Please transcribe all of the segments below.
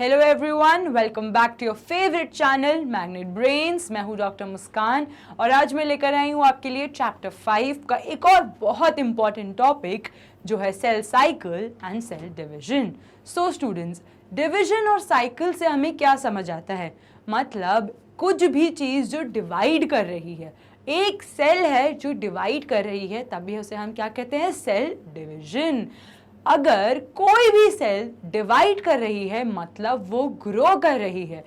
Hello everyone, welcome back to your favourite channel Magnet Brains. मैं हूं doctor मुस्कान और आज मैं लेकर आई हूं आपके लिए चैप्टर 5 का एक और बहुत इंपॉर्टेंट टॉपिक जो है cell cycle and cell division. So students, division और साइकिल से हमें क्या समझ आता है? मतलब कुछ भी चीज़ जो डिवाइड कर रही है, एक सेल है जो डिवाइड कर रही है, तभी उसे हम क्या कहते हैं? Cell division. अगर कोई भी सेल डिवाइड कर रही है मतलब वो ग्रो कर रही है।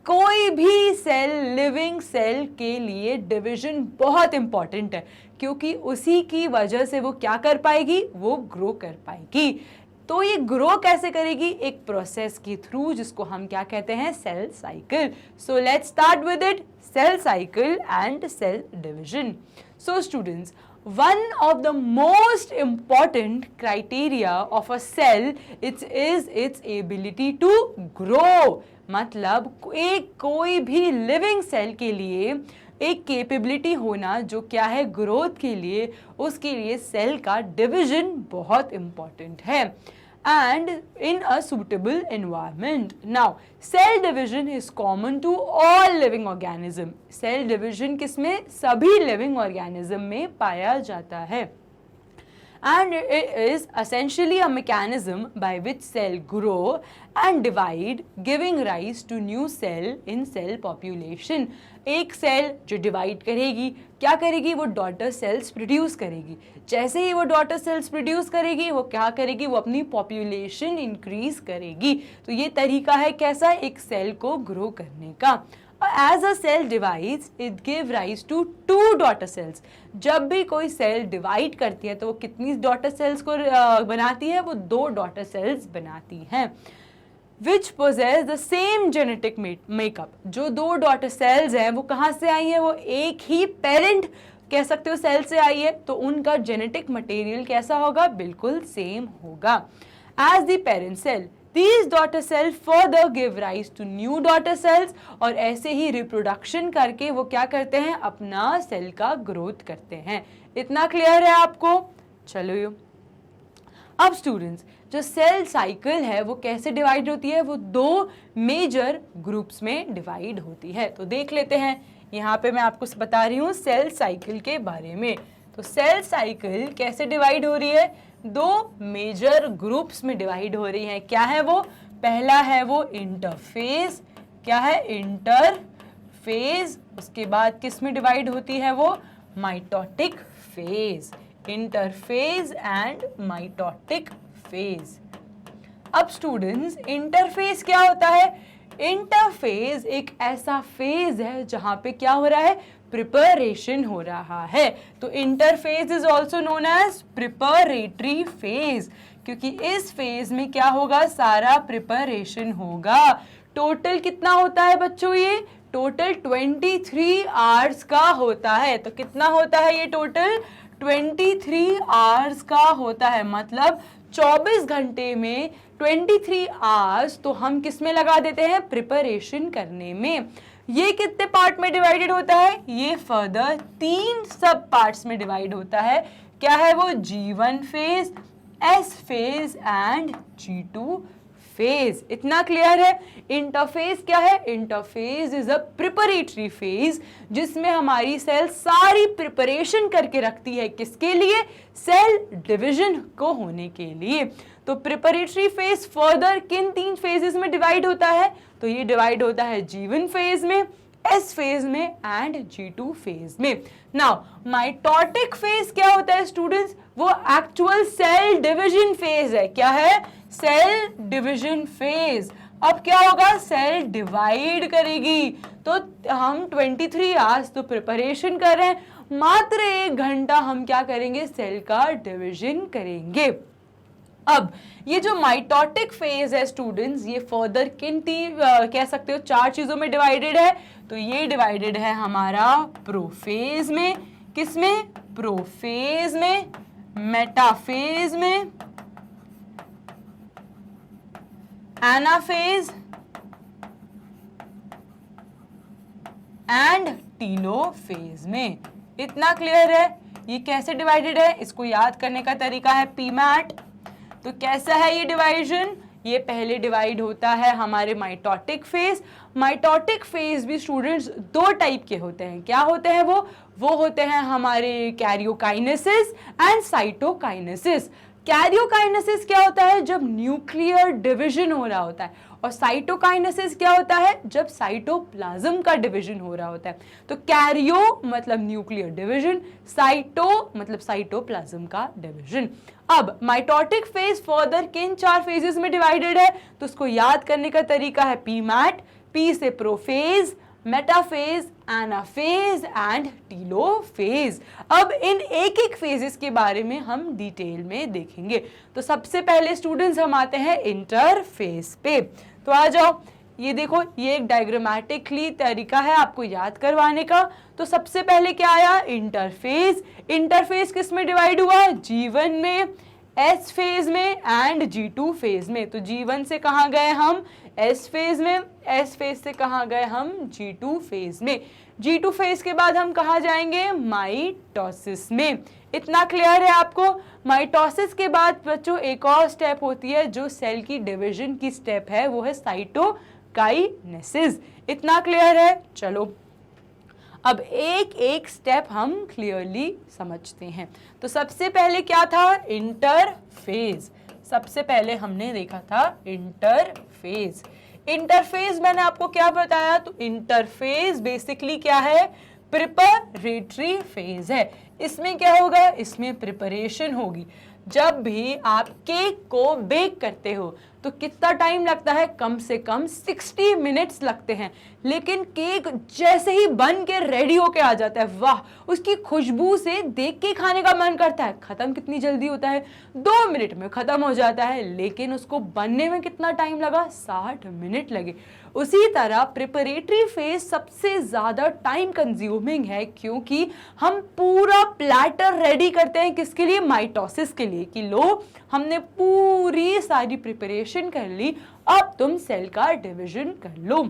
कोई भी सेल, लिविंग सेल के लिए डिवीजन बहुत इंपॉर्टेंट है, क्योंकि उसी की वजह से वो क्या कर पाएगी? वो ग्रो कर पाएगी। तो ये ग्रो कैसे करेगी? एक प्रोसेस के थ्रू, जिसको हम क्या कहते हैं? Cell cycle. So let's start with it, cell cycle and cell division. So students, one of the most important criteria of a cell is its ability to grow। मतलब कोई भी लिविंग सेल के लिए एक कैपेबिलिटी होना जो क्या है? ग्रोथ के लिए, उसके लिए सेल का डिवीजन बहुत इंपॉर्टेंट है and in a suitable environment. Now, cell division is common to all living organism. Cell division किसमें? सभी living organism में पाया जाता है and it is essentially a mechanism by which cell grow and divide, giving rise to new cell in cell population। एक cell जो divide करेगी, क्या करेगी? वो डॉटर सेल्स प्रोड्यूस करेगी। जैसे ही वो डॉटर सेल्स प्रोड्यूस करेगी, वो क्या करेगी? वो अपनी पॉपुलेशन इंक्रीज करेगी। तो ये तरीका है कैसा? एक सेल को ग्रो करने का। As a cell divides, it give rise to two daughter cells। जब भी कोई सेल डिवाइड करती है तो वो कितनी डॉटर सेल्स को बनाती है? वो 2 डॉटर सेल्स बनाती हैं। Which possess the same genetic makeup। जो 2 डॉटर सेल्स हैं वो कहाँ से आई है? वो एक ही पेरेंट कह सकते हो सेल से आई है, तो उनका जेनेटिक मटेरियल कैसा होगा? बिल्कुल सेम होगा। As the parent cell, these daughter cells further give rise to new daughter cells। और ऐसे ही रिप्रोडक्शन करके वो क्या करते हैं? अपना सेल का ग्रोथ करते हैं। इतना क्लियर है आपको? चलो अब स्टूडेंट्स, जो सेल साइकिल है वो कैसे डिवाइड होती है? वो 2 मेजर ग्रुप्स में डिवाइड होती है। तो देख लेते हैं, यहाँ पे मैं आपको बता रही हूँ सेल साइकिल के बारे में। तो सेल साइकिल कैसे डिवाइड हो रही है? 2 मेजर ग्रुप्स में डिवाइड हो रही है। क्या है वो? पहला है वो इंटरफेज। क्या है? इंटरफेज। उसके बाद किस में डिवाइड होती है वो? Mitotic phase. Interphase and mitotic phase. अब स्टूडेंट्स, इंटरफेज क्या होता है? इंटरफेज एक ऐसा फेज है जहां पे क्या हो रहा है? प्रिपरेशन हो रहा है। तो interphase is also known as preparatory phase, क्योंकि इस फेज में क्या होगा? सारा प्रिपरेशन होगा। टोटल कितना होता है बच्चों? ये टोटल 23 आवर्स का होता है। तो कितना होता है ये टोटल? 23 आवर्स का होता है। मतलब 24 घंटे में 23 आवर्स तो हम किस में लगा देते हैं? प्रिपरेशन करने में। ये कितने पार्ट में डिवाइडेड होता है? ये फर्दर 3 सब पार्ट्स में डिवाइड होता है। क्या है वो? G1 phase, S phase and G2 phase. इतना क्लियर है? इंटरफेज क्या है? Interphase is a preparatory phase, जिसमें हमारी सेल सारी प्रिपरेशन करके रखती है। किसके लिए? सेल डिवीजन को होने के लिए। तो प्रिपरेटरी फेज फर्दर किन 3 फेजेस में डिवाइड होता है? तो ये डिवाइड होता है G1 फेज में, S फेज में एंड G2 फेज में। नाउ माइटोटिक फेज क्या होता है स्टूडेंट्स? वो एक्चुअल सेल डिवीजन फेज है। क्या है? Cell division phase. अब क्या होगा? सेल डिवाइड करेगी। तो हम 23 आवर्स तो प्रिपरेशन कर रहे हैं, मात्र 1 घंटा हम क्या करेंगे? सेल का डिवीजन करेंगे। अब ये जो माइटोटिक फेज है स्टूडेंट्स, ये फर्दर किन कह सकते हो 4 चीजों में डिवाइडेड है। तो ये डिवाइडेड है हमारा प्रोफेज में। किसमें? प्रोफेज में, मेटाफेज में, एनाफेज एंड टीलोफेज में। इतना क्लियर है? ये कैसे डिवाइडेड है? इसको याद करने का तरीका है पीमैट। तो कैसा है ये डिवाइजन? ये पहले डिवाइड होता है हमारे माइटोटिक फेज। माइटोटिक फेज भी स्टूडेंट्स दो टाइप के होते हैं। क्या होते हैं वो होते हैं हमारे कैरियोकाइनेसिस एंड साइटोकाइनेसिस। कैरियोकाइनेसिस क्या होता है? जब न्यूक्लियर डिवीजन हो रहा होता है। और साइटोकाइनेसिस क्या होता है? जब साइटोप्लाज्म का डिवीजन हो रहा होता है। तो कैरियो मतलब न्यूक्लियर डिवीजन, साइटो मतलब साइटोप्लाज्म का डिवीजन। अब माइटोटिक फेज फर्दर किन 4 फेजेस में डिवाइडेड है? तो उसको याद करने का तरीका है पीमैट। पी से prophase, metaphase, anaphase and telophase. अब इन एक एक फेजेस के बारे में हम डिटेल में देखेंगे। तो सबसे पहले स्टूडेंट्स हम आते हैं इंटरफेज पे। तो आ जाओ, ये देखो, ये एक डायग्रामेटिकली तरीका है आपको याद करवाने का। तो सबसे पहले क्या आया? इंटरफेज। इंटरफेज किस में डिवाइड हुआ? G1 में, S फेज में एंड G2 फेज में। तो G1 से कहाँ गए हम? S फेज में। S फेज से कहाँ गए हम? G2 फेज में। G2 फेज के बाद हम कहाँ जाएंगे? माइटोसिस में। इतना क्लियर है आपको? माइटोसिस के बाद बच्चों एक और स्टेप होती है जो सेल की डिवीजन की स्टेप है, वो है साइटोकाइनेसिस। इतना क्लियर है? चलो अब एक एक स्टेप हम क्लियरली समझते हैं। तो सबसे पहले क्या था? इंटरफेज। सबसे पहले हमने देखा था इंटरफेज। इंटरफेज मैंने आपको क्या बताया? तो इंटरफेज बेसिकली क्या है? प्रिपरेटरी फेज है। इसमें क्या होगा? इसमें प्रिपरेशन होगी। जब भी आप केक को बेक करते हो तो कितना टाइम लगता है? कम से कम 60 मिनट्स लगते हैं। लेकिन केक जैसे ही बन के रेडी होके आ जाता है, वाह, उसकी खुशबू से देख के खाने का मन करता है। खत्म कितनी जल्दी होता है? 2 मिनट में खत्म हो जाता है। लेकिन उसको बनने में कितना टाइम लगा? 60 मिनट लगे। उसी तरह प्रिपरेटरी फेज सबसे ज्यादा टाइम कंज्यूमिंग है, क्योंकि हम पूरा प्लेटर रेडी करते हैं किसके लिए? माइटोसिस के लिए, कि लो हमने पूरी सारी प्रिपरेशन कर ली, अब तुम सेल का डिवीजन कर लो।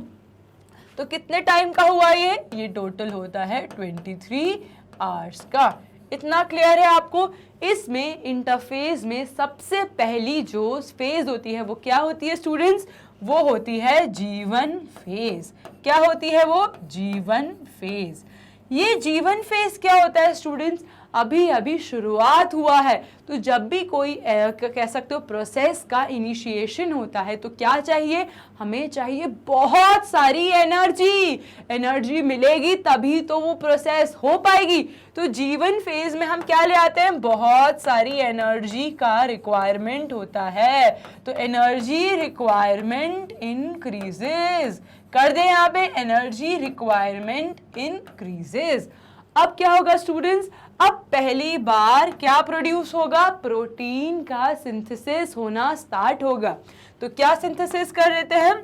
तो कितने टाइम का हुआ ये टोटल होता है 23 आवर्स का। इतना क्लियर है आपको? इसमें इंटरफेज में सबसे पहली जो फेज होती है वो क्या होती है स्टूडेंट्स? वो होती है G1 फेज। क्या होती है वो? G1 phase. ये G1 फेज क्या होता है स्टूडेंट्स? अभी अभी शुरुआत हुआ है। तो जब भी कोई कह सकते हो प्रोसेस का इनिशिएशन होता है तो क्या चाहिए? हमें चाहिए बहुत सारी एनर्जी मिलेगी तभी तो वो प्रोसेस हो पाएगी। तो G1 फेज में हम क्या ले आते हैं? बहुत सारी एनर्जी का रिक्वायरमेंट होता है। तो एनर्जी रिक्वायरमेंट इंक्रीजेस। कर दे यहाँ पे, एनर्जी रिक्वायरमेंट इंक्रीजेस। अब क्या होगा स्टूडेंट्स? अब पहली बार क्या प्रोड्यूस होगा? प्रोटीन का सिंथेसिस होना स्टार्ट होगा। तो क्या सिंथेसिस कर देते हैं?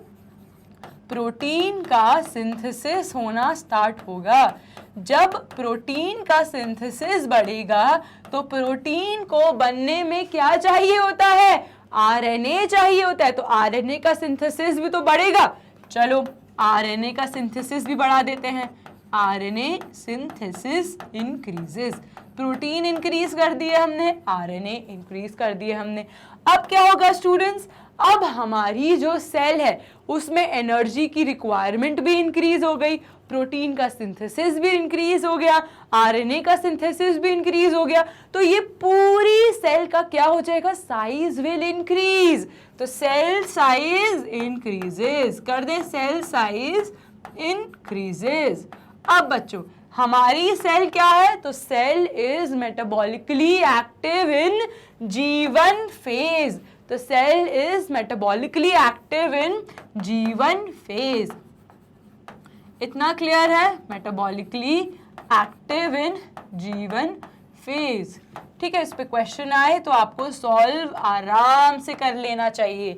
प्रोटीन का सिंथेसिस होना स्टार्ट होगा। जब प्रोटीन का सिंथेसिस बढ़ेगा तो प्रोटीन को बनने में क्या चाहिए होता है? आरएनए चाहिए होता है। तो आरएनए का सिंथेसिस भी तो बढ़ेगा। चलो आरएनए का सिंथेसिस भी बढ़ा देते हैं। RNA synthesis increases. Protein increase कर दिए हमने, आरएनए इंक्रीज कर दिए हमने। अब क्या होगा स्टूडेंट्स? अब हमारी जो सेल है उसमें एनर्जी की रिक्वायरमेंट भी इंक्रीज हो गई, प्रोटीन का सिंथेसिस भी इंक्रीज हो गया, आरएनए का सिंथेसिस भी इंक्रीज हो गया। तो ये पूरी सेल का क्या हो जाएगा? Size will increase. तो सेल साइज इंक्रीजेस। कर दे, सेल साइज इंक्रीजेस। अब बच्चों हमारी सेल क्या है? तो cell is metabolically active in G1 phase. तो cell is metabolically active in G1 phase. इतना क्लियर है? Metabolically active in G1 phase. ठीक है, इस पे क्वेश्चन आए तो आपको सॉल्व आराम से कर लेना चाहिए।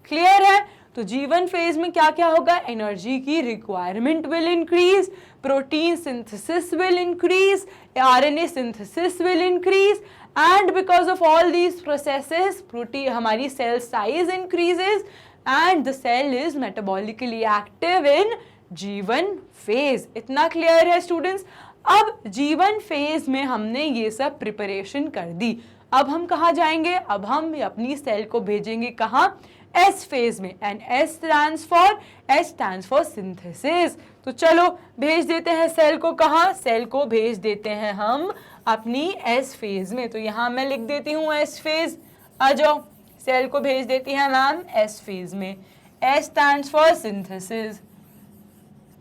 क्लियर है? तो G1 फेज में क्या क्या होगा? एनर्जी की requirement will increase, protein synthesis will increase, RNA synthesis will increase, and because of all these processes protein हमारी cell size increases and the cell is metabolically active in G1 phase. इतना clear है students? अब G1 phase में हमने ये सब preparation कर दी। अब हम कहाँ जाएंगे? अब हम अपनी सेल को भेजेंगे कहाँ? एस फेज में, and S stands for synthesis. तो चलो भेज देते हैं सेल को, कहाँ? सेल को भेज देते हैं हम अपनी एस फेज में। तो यहाँ मैं लिख देती हूँ एस फेज, आ जाओ, सेल को भेज देती है मैम एस फेज में। S stands for synthesis.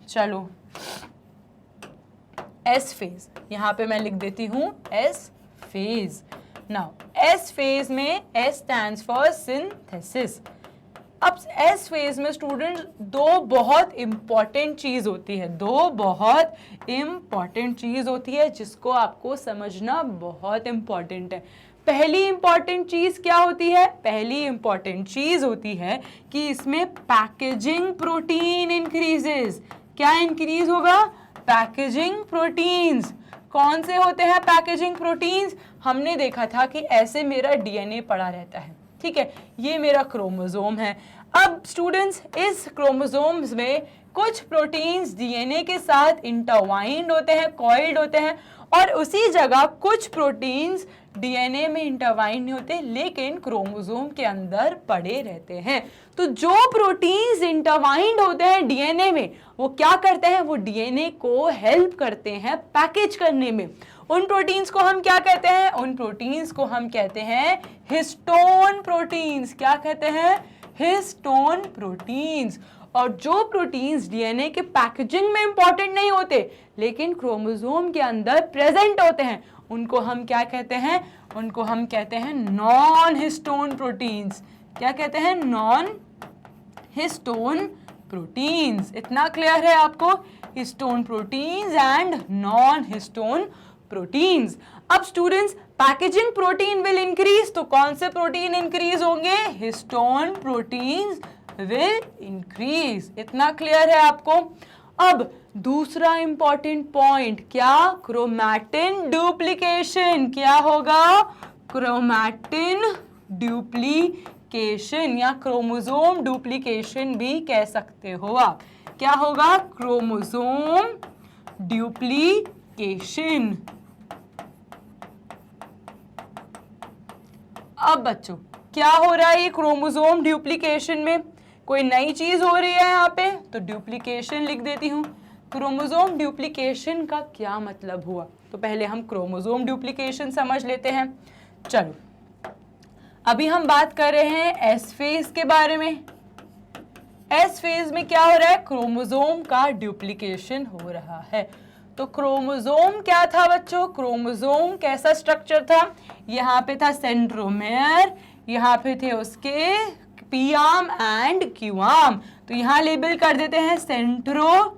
चलो एस फेज, यहाँ पे मैं लिख देती हूँ S phase. Now S phase में एस स्टैंड्स फॉर सिंथेसिस। अब एस फेज में स्टूडेंट दो बहुत इंपॉर्टेंट चीज होती है, जिसको आपको समझना बहुत इंपॉर्टेंट है। पहली इंपॉर्टेंट चीज क्या होती है? पहली इंपॉर्टेंट चीज होती है कि इसमें पैकेजिंग प्रोटीन इंक्रीजेस। क्या इंक्रीज होगा? Packaging proteins. कौन से होते हैं पैकेजिंग प्रोटीन्स? हमने देखा था कि ऐसे मेरा डीएनए पड़ा रहता है, ठीक है, ये मेरा क्रोमोसोम है। अब स्टूडेंट्स इस क्रोमोसोम्स में कुछ प्रोटीन्स डीएनए के साथ इंटरवाइंड होते हैं, कॉइल्ड होते हैं, और उसी जगह कुछ प्रोटीन्स डीएनए में इंटरवाइंड नहीं होते लेकिन क्रोमोसोम के अंदर पड़े रहते हैं। तो जो प्रोटीन्स इंटरवाइंड होते हैं डीएनए में, वो क्या करते हैं? वो डीएनए को हेल्प करते हैं पैकेज करने में। उन प्रोटीन्स को हम क्या कहते हैं? उन प्रोटीन्स को हम कहते हैं हिस्टोन प्रोटीन्स। क्या कहते हैं? Histone proteins. और जो प्रोटीन्स डीएनए के पैकेजिंग में इंपॉर्टेंट नहीं होते लेकिन क्रोमोसोम के अंदर प्रेजेंट होते हैं, उनको हम क्या कहते हैं? उनको हम कहते हैं नॉन हिस्टोन प्रोटीन्स। क्या कहते हैं? Non histone proteins. इतना क्लियर है आपको? Histone proteins and non histone proteins. अब students packaging protein will increase, तो कौन से प्रोटीन इंक्रीज होंगे? Histone proteins will increase. इतना क्लियर है आपको? अब दूसरा इंपॉर्टेंट पॉइंट क्या? Chromatin duplication. क्या होगा? क्रोमैटिन डुप्लीकेशन या क्रोमोसोम डुप्लीकेशन भी कह सकते हो आप। क्या होगा? Chromosome duplication. अब बच्चों क्या हो रहा है ये क्रोमोसोम डुप्लीकेशन में? कोई नई चीज हो रही है यहाँ पे, तो डुप्लीकेशन लिख देती हूँ। क्रोमोसोम डुप्लीकेशन का क्या मतलब हुआ? तो पहले हम क्रोमोसोम डुप्लीकेशन समझ लेते हैं। चलो अभी हम बात कर रहे हैं एस फेज के बारे में। एस फेज में क्या हो रहा है? क्रोमोसोम का डुप्लीकेशन हो रहा है। तो क्रोमोसोम क्या था बच्चों? क्रोमोसोम कैसा स्ट्रक्चर था? यहाँ पे था सेंट्रोमेयर, यहाँ पे थे उसके P arm and Q arm. तो यहाँ लेबल कर देते हैं सेंट्रोमेयर।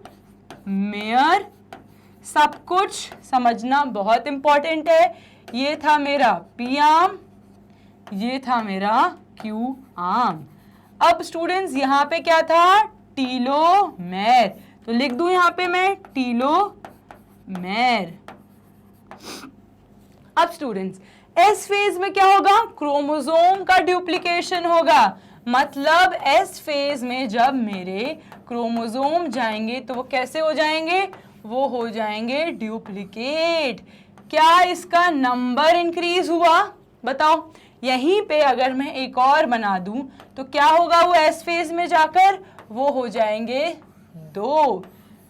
सब कुछ समझना बहुत इंपॉर्टेंट है। ये था मेरा पी आर्म, ये था मेरा क्यू आर्म। अब स्टूडेंट्स यहाँ पे क्या था? टीलोमेर। तो लिख दूं यहाँ पे मैं टीलोमेर। अब स्टूडेंट्स एस फेज में क्या होगा? क्रोमोसोम का डुप्लीकेशन होगा। मतलब एस फेज में जब मेरे क्रोमोसोम जाएंगे तो वो कैसे हो जाएंगे? वो हो जाएंगे डुप्लीकेट। क्या इसका नंबर इंक्रीज हुआ? बताओ। यहीं पे अगर मैं एक और बना दूं तो क्या होगा? वो एस फेज में जाकर वो हो जाएंगे 2।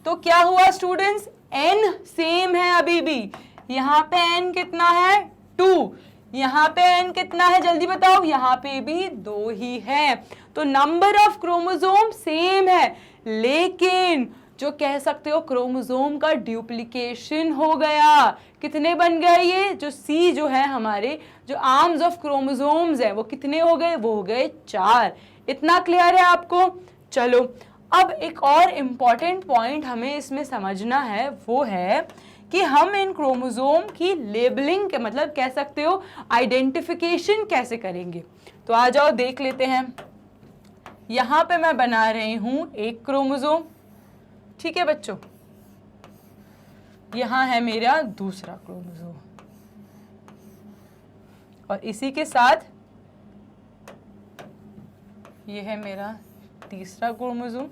तो क्या हुआ स्टूडेंट्स? एन सेम है अभी भी। यहाँ पे एन कितना है? 2। यहाँ पे एन कितना है? जल्दी बताओ। यहाँ पे भी 2 ही है। तो नंबर ऑफ क्रोमोसोम सेम है लेकिन जो कह सकते हो क्रोमोसोम का डुप्लीकेशन हो गया। कितने बन गए ये? जो सी जो है हमारे जो आर्म्स ऑफ क्रोमोसोम्स है वो कितने हो गए? वो हो गए 4। इतना क्लियर है आपको? चलो अब एक और इम्पॉर्टेंट पॉइंट हमें इसमें समझना है, वो है कि हम इन क्रोमोसोम की लेबलिंग के मतलब कह सकते हो आइडेंटिफिकेशन कैसे करेंगे। तो आ जाओ देख लेते हैं। यहाँ पे मैं बना रही हूँ एक क्रोमोसोम, ठीक है बच्चों। यहाँ है मेरा दूसरा क्रोमोसोम और इसी के साथ ये है मेरा तीसरा क्रोमोसोम,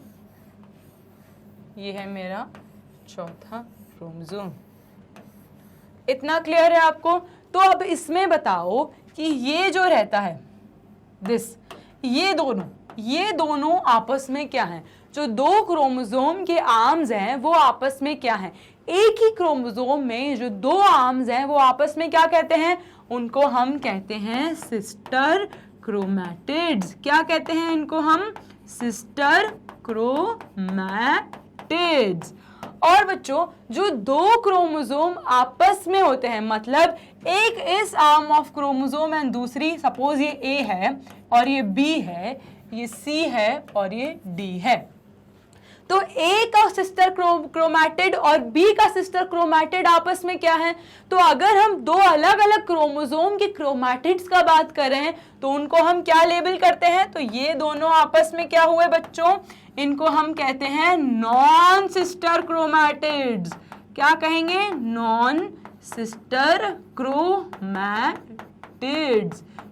ये है मेरा चौथा क्रोमोसोम। इतना क्लियर है आपको? तो अब इसमें बताओ कि ये जो रहता है ये दोनों ये दोनों आपस में क्या हैं, जो दो क्रोमोसोम के आर्म्स हैं वो आपस में क्या हैं, एक ही क्रोमोसोम में जो दो आर्म्स हैं वो आपस में क्या कहते हैं, उनको हम कहते हैं सिस्टर क्रोमैटिड्स। क्या कहते हैं इनको हम, सिस्टर क्रोमैटिड्स। और बच्चों जो दो क्रोमोसोम आपस में होते हैं, मतलब एक इस आर्म ऑफ क्रोमोसोम एंड दूसरी, सपोज ये ए है और ये बी है, ये सी है और ये डी है, तो ए का सिस्टर क्रोमैटिड और बी का सिस्टर क्रोमैटिड आपस में क्या है, तो अगर हम दो अलग अलग क्रोमोसोम के क्रोमैटिड्स का बात करें तो उनको हम क्या लेबल करते हैं, तो ये दोनों आपस में क्या हुए बच्चों, इनको हम कहते हैं नॉन सिस्टर क्रोमैटिड्स। क्या कहेंगे, नॉन सिस्टर क्रोमैटिड्स।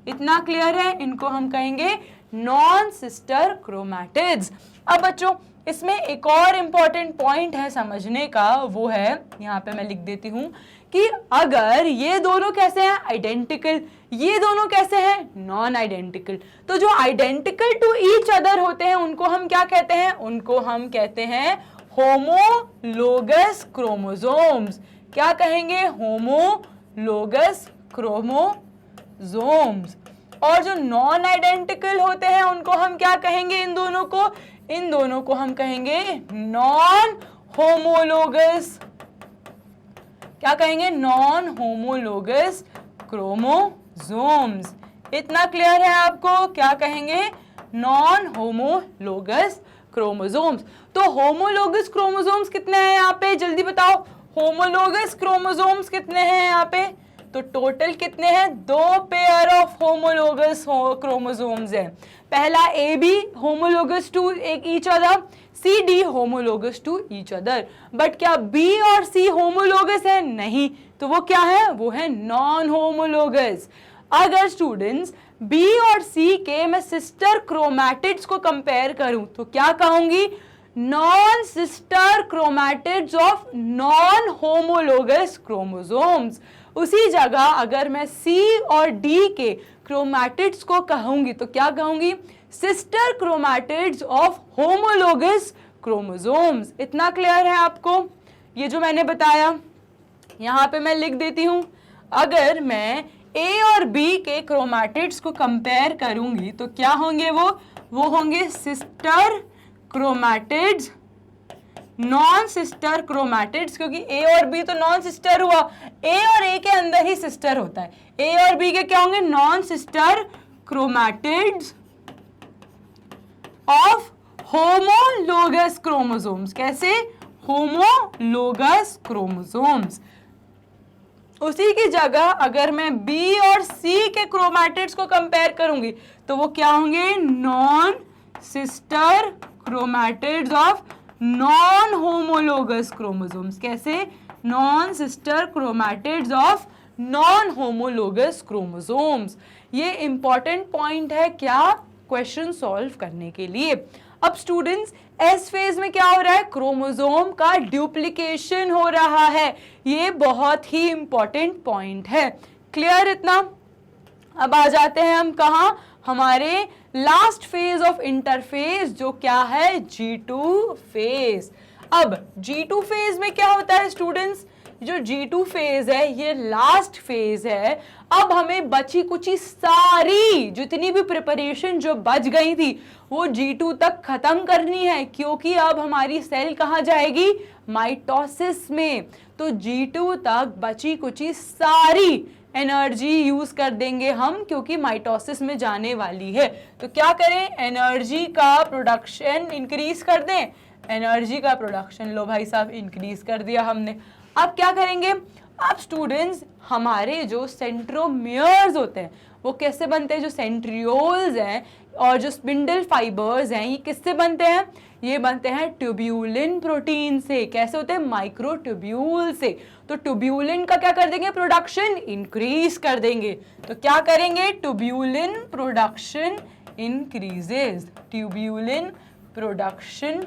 इतना क्लियर है, इनको हम कहेंगे नॉन सिस्टर क्रोमैटिड्स। अब बच्चों इसमें एक और इम्पॉर्टेंट पॉइंट है समझने का, वो है यहाँ पे मैं लिख देती हूँ कि अगर ये दोनों कैसे हैं, आइडेंटिकल, ये दोनों कैसे हैं, नॉन आइडेंटिकल, तो जो आइडेंटिकल टू ईच अदर होते हैं उनको हम क्या कहते हैं, उनको हम कहते हैं होमोलोगस क्रोमोसोम्स। क्या कहेंगे, होमोलोगस क्रोमोसोम्स। और जो नॉन आइडेंटिकल होते हैं उनको हम क्या कहेंगे, इन दोनों को हम कहेंगे नॉन होमोलोगस, क्या कहेंगे, नॉन होमोलोगस क्रोमोसोम्स। इतना क्लियर है आपको, क्या कहेंगे, नॉन होमोलोगस क्रोमोसोम्स। तो होमोलोगस क्रोमोसोम्स कितने हैं यहाँ पे, जल्दी बताओ, होमोलोगस क्रोमोसोम्स कितने हैं यहाँ पे, तो टोटल कितने हैं, दो पेयर ऑफ होमोलोगस क्रोमोसोम्स हैं। पहला A B homologous to each other, C D homologous to each other. But क्या बी और सी होमोलोगस है, नहीं, तो वो क्या है, वो है नॉन होमोलोगस। अगर स्टूडेंट्स बी और सी के मैं सिस्टर क्रोमैटिड्स को कंपेयर करूं तो क्या कहूंगी, non sister chromatids of non homologous chromosomes. उसी जगह अगर मैं सी और डी के क्रोमैटिड्स को कहूंगी तो क्या कहूंगी, sister chromatids of homologous chromosomes. इतना क्लियर है आपको, ये जो मैंने बताया यहाँ पे मैं लिख देती हूँ। अगर मैं ए और बी के क्रोमैटिड्स को कंपेयर करूंगी तो क्या होंगे, वो होंगे sister chromatids, non sister chromatids, क्योंकि ए और बी तो नॉन सिस्टर हुआ, ए और ए के अंदर ही सिस्टर होता है, ए और बी के क्या होंगे, non sister chromatids of homologous chromosomes. कैसे, होमोलोगस क्रोमोसोम्स। उसी की जगह अगर मैं बी और सी के क्रोमैटिड्स को कंपेयर करूंगी तो वो क्या होंगे, non sister chromatids of non homologous chromosomes. कैसे, non sister chromatids of non homologous chromosomes. ये इंपॉर्टेंट पॉइंट है क्या, क्वेश्चन सॉल्व करने के लिए। अब स्टूडेंट्स एस फेज में क्या हो रहा है, क्रोमोसोम का डुप्लीकेशन हो रहा है, ये बहुत ही इंपॉर्टेंट पॉइंट है। क्लियर इतना। अब आ जाते हैं हम कहाँ, हमारे लास्ट फेज ऑफ इंटरफेज जो क्या है, G2 फेज। अब G2 फेज में क्या होता है स्टूडेंट्स, जो G2 फेज है ये लास्ट फेज है। अब हमें बची कुची सारी जितनी भी प्रिपरेशन जो बच गई थी वो G2 तक खत्म करनी है, क्योंकि अब हमारी सेल कहाँ जाएगी, माइटोसिस में। तो G2 तक बची कुची सारी एनर्जी यूज कर देंगे हम, क्योंकि माइटोसिस में जाने वाली है। तो क्या करें, एनर्जी का प्रोडक्शन इंक्रीज कर दें, एनर्जी का प्रोडक्शन लो भाई साहब इंक्रीज कर दिया हमने। अब क्या करेंगे, अब स्टूडेंट्स हमारे जो सेंट्रोमियर्स होते हैं वो कैसे बनते हैं, जो सेंट्रियोल्स हैं और जो स्पिंडल फाइबर्स हैं ये किससे बनते हैं, ये बनते हैं ट्यूब्यूलिन प्रोटीन से। कैसे होते हैं, माइक्रोट्यूब्यूल से। तो ट्यूब्यूलिन का क्या कर देंगे, प्रोडक्शन इंक्रीज कर देंगे। तो क्या करेंगे, tubulin production increases, tubulin production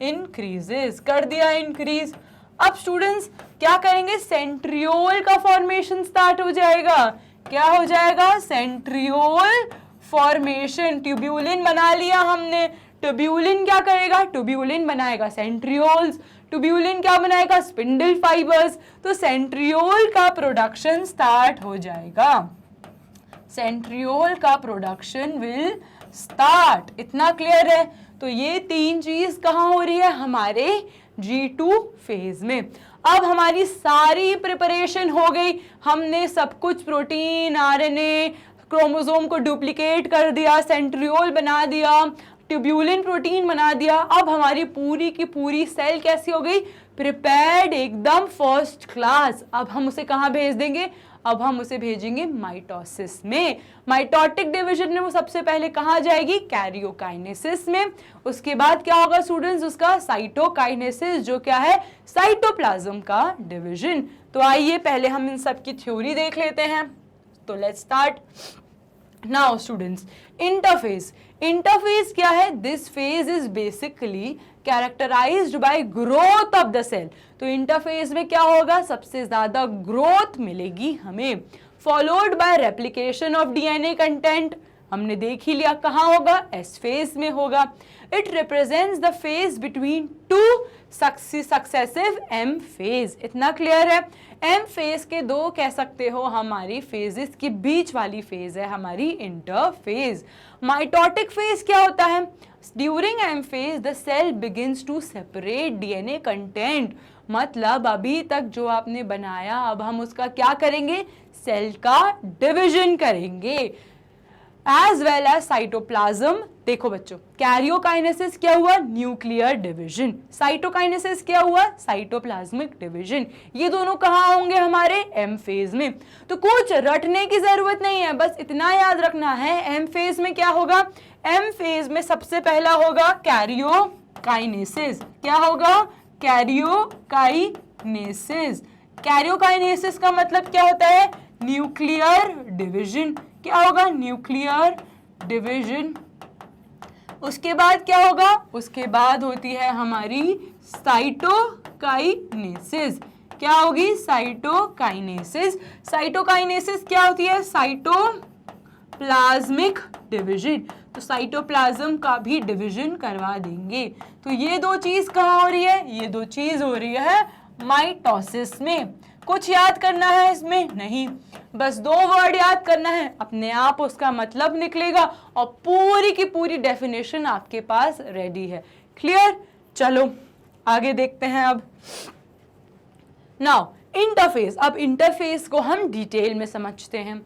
increases, कर दिया इंक्रीज। अब स्टूडेंट्स क्या करेंगे, सेंट्रियोल का फॉर्मेशन स्टार्ट हो जाएगा। क्या हो जाएगा, सेंट्रियोल फॉर्मेशन, ट्यूब्यूलिन बना लिया हमने। ट्यूब्यूलिन क्या करेगा? ट्यूब्यूलिन बनाएगा सेंट्रियोल्स, ट्यूब्यूलिन क्या बनाएगा? Spindle fibres. तो सेंट्रियोल का प्रोडक्शन स्टार्ट हो जाएगा, सेंट्रियोल का प्रोडक्शन विल स्टार्ट। इतना क्लियर है? तो ये तीन चीज कहाँ हो रही है? हमारे G2 फेज में। अब हमारी सारी प्रिपरेशन हो गई, हमने सब कुछ प्रोटीन, आरएनए, क्रोमोसोम को डुप्लीकेट कर दिया, सेंट्रियोल बना दिया, ट्यूब्यूलिन प्रोटीन बना दिया। अब हमारी पूरी की पूरी सेल कैसी हो गई? प्रिपेयर्ड, एकदम फर्स्ट क्लास। अब हम उसे कहाँ भेज देंगे? अब हम उसे भेजेंगे माइटोसिस में। माइटोटिक डिवीजन में वो सबसे पहले कहाँ जाएगी? कैरियोकाइनेसिस में। उसके बाद क्या होगा स्टूडेंट्स? उसका साइटोकाइनेसिस, जो क्या है? साइटोप्लाज्म का डिवीजन। तो आइए पहले हम इन सब की थ्योरी देख लेते हैं। तो let's start now students. Interphase, interphase क्या है? This phase is basically characterized by growth of the cell. तो इंटरफेस में क्या होगा? सबसे ज्यादा ग्रोथ मिलेगी हमें, followed by replication of DNA content. हमने देख ही लिया कहाँ होगा? एस फेज में होगा। It represents the phase between two successive M phase. इतना क्लियर है? एम फेज के दो कह सकते हो हमारी फेजेस के बीच वाली फेज है हमारी इंटरफेज। माइटोटिक फेज क्या होता है? During M phase the cell begins to separate DNA content. मतलब अभी तक जो आपने बनाया, अब हम उसका क्या करेंगे? सेल का डिवीजन करेंगे, एज वेल एज साइटोप्लाज्म। देखो बच्चों, कैरियोकाइनेसिस क्या हुआ? Nuclear division. साइटोकाइनेसिस क्या हुआ? Cytoplasmic division. ये दोनों कहाँ होंगे? हमारे एम फेज में। तो कुछ रटने की जरूरत नहीं है, बस इतना याद रखना है एम फेज में क्या होगा? एम फेज में सबसे पहला होगा कैरियोकाइनेसिस। क्या होगा? कैरियोकाइनेसिस। कैरियोकाइनेसिस का मतलब क्या होता है? Nuclear division. क्या होगा? Nuclear division. उसके बाद क्या होगा? उसके बाद होती है हमारी साइटोकाइनेसिस। क्या होगी? साइटोकाइनेसिस। साइटोकाइनेसिस क्या होती है? Cytoplasmic division. तो साइटोप्लाज्म का भी डिवीजन करवा देंगे। तो ये दो चीज कहाँ हो रही है? ये दो चीज हो रही है माइटोसिस में। कुछ याद करना है इसमें? नहीं, बस दो वर्ड याद करना है, अपने आप उसका मतलब निकलेगा और पूरी की पूरी डेफिनेशन आपके पास रेडी है। क्लियर? चलो आगे देखते हैं। अब नाउ इंटरफेस। अब इंटरफेस को हम डिटेल में समझते हैं।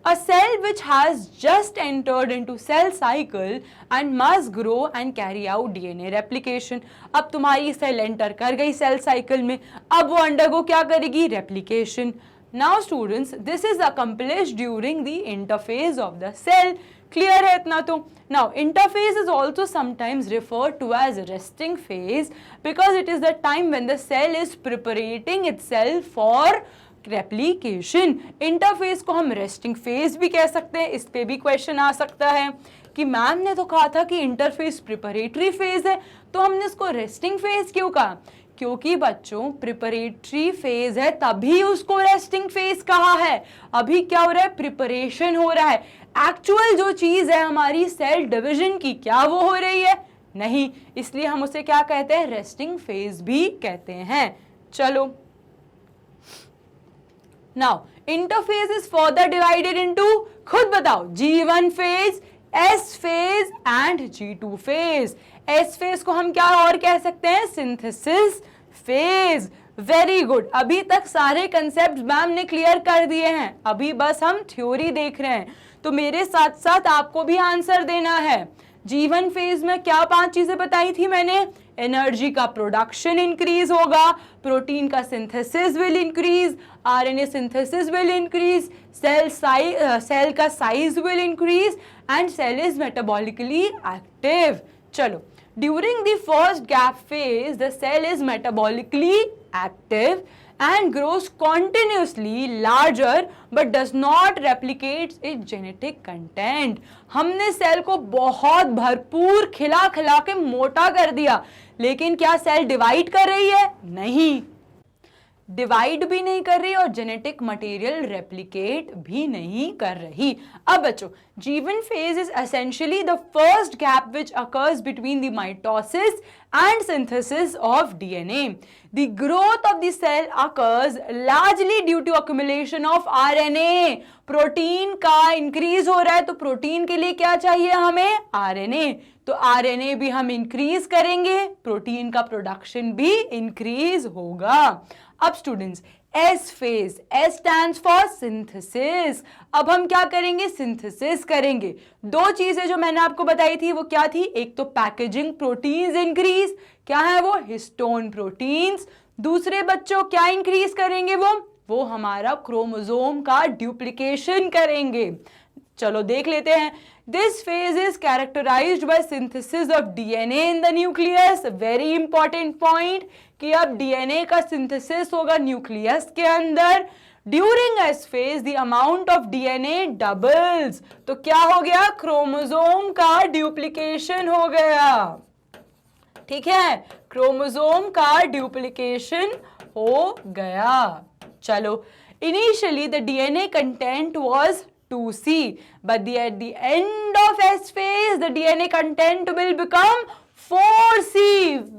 A cell which has just entered into cell cycle and must grow and carry out DNA replication. अब तुम्हारी सेल एंटर कर गई सेल साइकिल में, अब वो अंडरगो क्या करेगी? Replication. Now students, this is accomplished during the interphase of the cell. Clear है इतना तो? Now interphase is also sometimes referred to as resting phase because it is the time when the cell is preparing itself for replication. Interface को हम resting phase भी कह सकते हैं। इस पे भी क्वेश्चन आ सकता है कि मैम ने तो कहा था कि इंटरफेस प्रिपरेटरी फेज है, तो हमने इसको रेस्टिंग फेज क्यों कहा? क्योंकि बच्चों प्रिपरेटरी फेज है तभी उसको रेस्टिंग फेज कहा है। अभी क्या हो रहा है? प्रिपरेशन हो रहा है। एक्चुअल जो चीज है हमारी सेल डिवीजन की, क्या वो हो रही है? नहीं, इसलिए हम उसे क्या कहते हैं? रेस्टिंग फेज भी कहते हैं। चलो now interphase is further divided into, खुद बताओ, G1 phase, S phase and G2 phase. S phase को हम क्या और कह सकते हैं? Synthesis phase. Very good. अभी तक सारे कंसेप्ट मैम ने क्लियर कर दिए हैं, अभी बस हम थ्योरी देख रहे हैं। तो मेरे साथ साथ आपको भी आंसर देना है। G1 फेज में क्या 5 चीजें बताई थी मैंने? एनर्जी का प्रोडक्शन इंक्रीज होगा, प्रोटीन का synthesis will increase, RNA synthesis will increase, cell का size will increase and cell is metabolically active. चलो, during the first gap phase the cell is metabolically active and grows continuously larger but does not replicate its genetic content. हमने cell को बहुत भरपूर खिला खिला के मोटा कर दिया, लेकिन क्या सेल डिवाइड कर रही है? नहीं। डिवाइड भी नहीं कर रही और जेनेटिक मटेरियल रेप्लिकेट भी नहीं कर रही। अब बच्चों, G1 phase is essentially the first gap which occurs between the mitosis and synthesis of DNA. The growth of the cell occurs largely due to accumulation of RNA. Protein का increase हो रहा है तो प्रोटीन के लिए क्या चाहिए हमें? RNA। तो RNA भी हम इंक्रीज करेंगे, प्रोटीन का प्रोडक्शन भी इंक्रीज होगा। अब students, S phase, S stands for synthesis. अब हम क्या करेंगे? सिंथेसिस करेंगे। दो चीजें जो मैंने आपको बताई थी वो क्या थी? एक तो पैकेजिंग प्रोटीन्स इंक्रीज, क्या है वो? Histone proteins. दूसरे बच्चों क्या इंक्रीज करेंगे? वो हमारा क्रोमोसोम का ड्यूप्लीकेशन करेंगे। चलो देख लेते हैं। This phase is characterized by synthesis of DNA in the nucleus. Very important point कि अब डीएनए का सिंथेसिस होगा न्यूक्लियस के अंदर। During S phase the amount of DNA doubles. तो क्या हो गया? क्रोमोसोम का ड्यूप्लीकेशन हो गया। ठीक है, क्रोमोसोम का ड्यूप्लीकेशन हो गया। चलो, initially the DNA content was 2C, but at the end of S phase the DNA content will become 4C.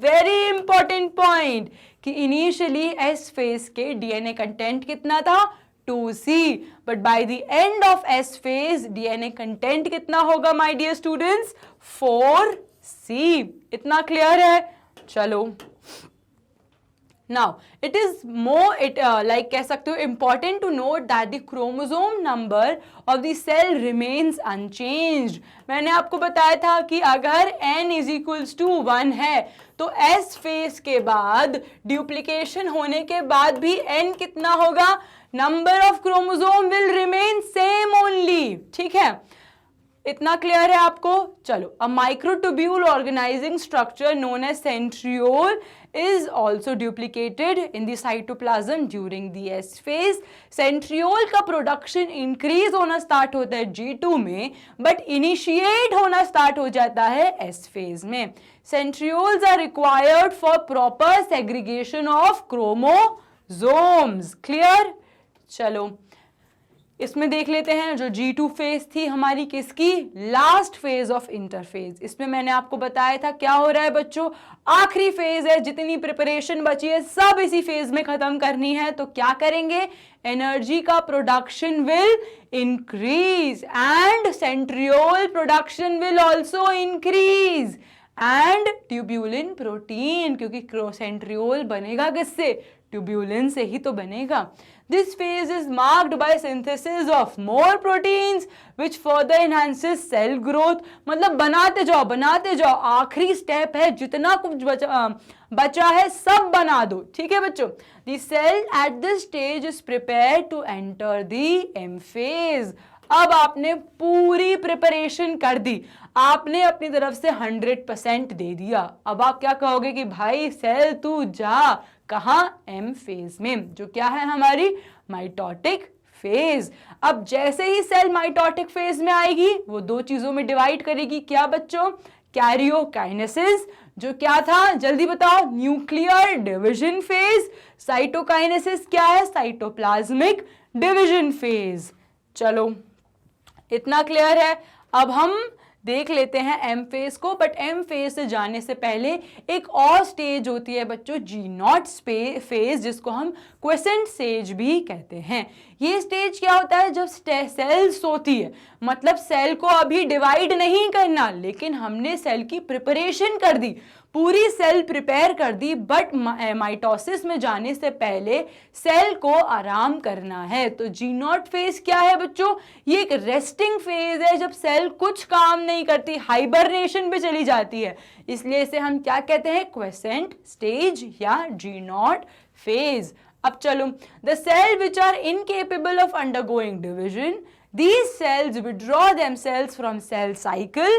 Very important point कि initially S phase के DNA content कितना था? 2C, but by the end of S phase DNA content कितना होगा my dear students? 4C. इतना clear है? चलो, now it is more like कह सकते हो important to note that the chromosome number of the cell remains unchanged. मैंने आपको बताया था कि अगर n is equals to 1 है तो S phase के बाद duplication होने के बाद भी n कितना होगा? number of chromosome will remain same only. ठीक है, इतना क्लियर है आपको? चलो, a microtubule organizing structure known as centriole is also duplicated in the cytoplasm during the S phase. Centriole का प्रोडक्शन इंक्रीज होना स्टार्ट होता है G2 में, बट इनिशिएट होना स्टार्ट हो जाता है S phase में। Centrioles are required for proper segregation of chromosomes. Clear? चलो, इसमें देख लेते हैं जो G2 फेज थी हमारी किसकी? Last phase of interphase. इसमें मैंने आपको बताया था क्या हो रहा है बच्चों? आखिरी फेज है, जितनी प्रिपरेशन बची है सब इसी फेज में खत्म करनी है। तो क्या करेंगे? एनर्जी का production will increase and centriole production will also increase and tubulin protein, क्योंकि सेंट्रियोल बनेगा किससे? ट्यूब्यूलिन से ही तो बनेगा। This phase is marked by synthesis of more proteins which further enhances cell growth. मतलब बनाते जाओ, आखिरी स्टेप है, जितना कुछ बचा है सब बना दो। ठीक है बच्चों? The cell at this stage is prepared to enter the M phase. अब आपने पूरी प्रिपरेशन कर दी, आपने अपनी तरफ से 100% दे दिया। अब आप क्या कहोगे कि भाई सेल तू जा, कहाँ? M फेज में, जो क्या है हमारी माइटोटिक फेज। अब जैसे ही सेल माइटोटिक फेज में आएगी वो दो चीजों में डिवाइड करेगी। क्या बच्चों? कैरियोकाइनेसिस, जो क्या था जल्दी बताओ? Nuclear division phase. साइटोकाइनेसिस क्या है? Cytoplasmic division phase. चलो, इतना क्लियर है? अब हम देख लेते हैं एम फेज को, बट एम फेज से जाने से पहले एक और स्टेज होती है बच्चों, G0 फेज, जिसको हम क्वेसेंट स्टेज भी कहते हैं। ये स्टेज क्या होता है? जब सेल सोती है, मतलब सेल को अभी डिवाइड नहीं करना, लेकिन हमने सेल की प्रिपरेशन कर दी, पूरी सेल प्रिपेयर कर दी, बट माइटोसिस में जाने से पहले सेल को आराम करना है। तो G0 फेज क्या है बच्चों? ये एक रेस्टिंग फेज है, जब सेल कुछ काम नहीं करती, हाइबरनेशन पे चली जाती है, इसलिए इसे हम क्या कहते हैं? क्वेसेंट स्टेज या G0 फेज। अब चलो, the cell which are incapable of undergoing division, these cells withdraw themselves from cell cycle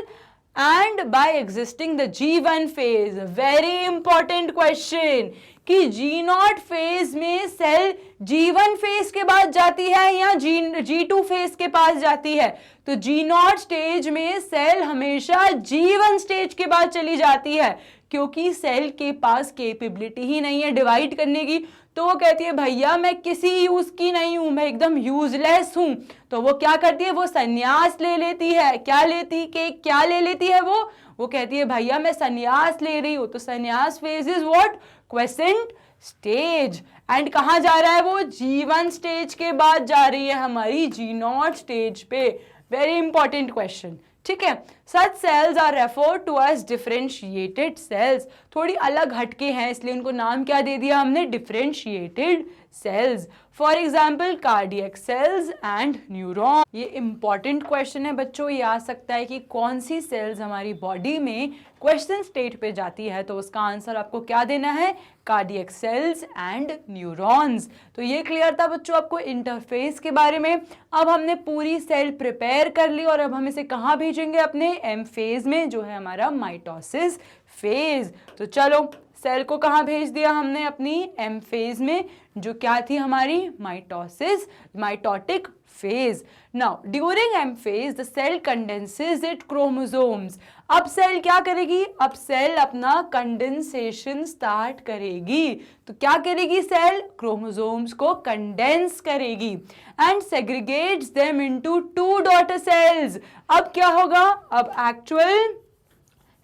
and by existing the G1 phase. Very important question कि G0 फेज में सेल G1 फेज के बाद जाती है या G2 phase के पास जाती है? तो G0 स्टेज में सेल हमेशा G1 स्टेज के बाद चली जाती है। क्योंकि सेल के पास कैपेबिलिटी ही नहीं है डिवाइड करने की। तो वो कहती है भैया मैं किसी यूज की नहीं हूं, मैं एकदम यूजलेस हूं। तो वो क्या करती है, वो संन्यास ले लेती है। क्या ले लेती है वो कहती है भैया मैं संन्यास ले रही हूं। तो संन्यास phase is what, quiescent stage. And कहां जा रहा है वो, G1 स्टेज के बाद जा रही है हमारी G0 स्टेज पे। वेरी इंपॉर्टेंट क्वेश्चन, ठीक है। Such cells are referred to as differentiated cells, थोड़ी अलग हटके हैं इसलिए उनको नाम क्या दे दिया हमने, differentiated cells. For example cardiac cells and neuron. ये इंपॉर्टेंट क्वेश्चन है बच्चों, ये आ सकता है कि कौन सी सेल्स हमारी बॉडी में क्वेश्चन स्टेट पे जाती है, तो उसका आंसर आपको क्या देना है, कार्डियक सेल्स एंड न्यूरॉन्स। तो ये क्लियर था बच्चों आपको इंटरफेस के बारे में। अब हमने पूरी सेल प्रिपेयर कर ली और अब हम इसे कहाँ भेजेंगे, अपने एम फेज में, जो है हमारा माइटोसिस फेज। तो चलो सेल को कहाँ भेज दिया हमने, अपनी एम फेज में, जो क्या थी हमारी mitotic phase. Now during M phase the cell condenses it chromosomes. अब सेल क्या करेगी, अब सेल अपना कंडेंसेशन स्टार्ट करेगी। तो क्या करेगी सेल, क्रोमोसोम्स को कंडेंस करेगी and segregates them into 2 daughter cells. अब क्या होगा, अब एक्चुअल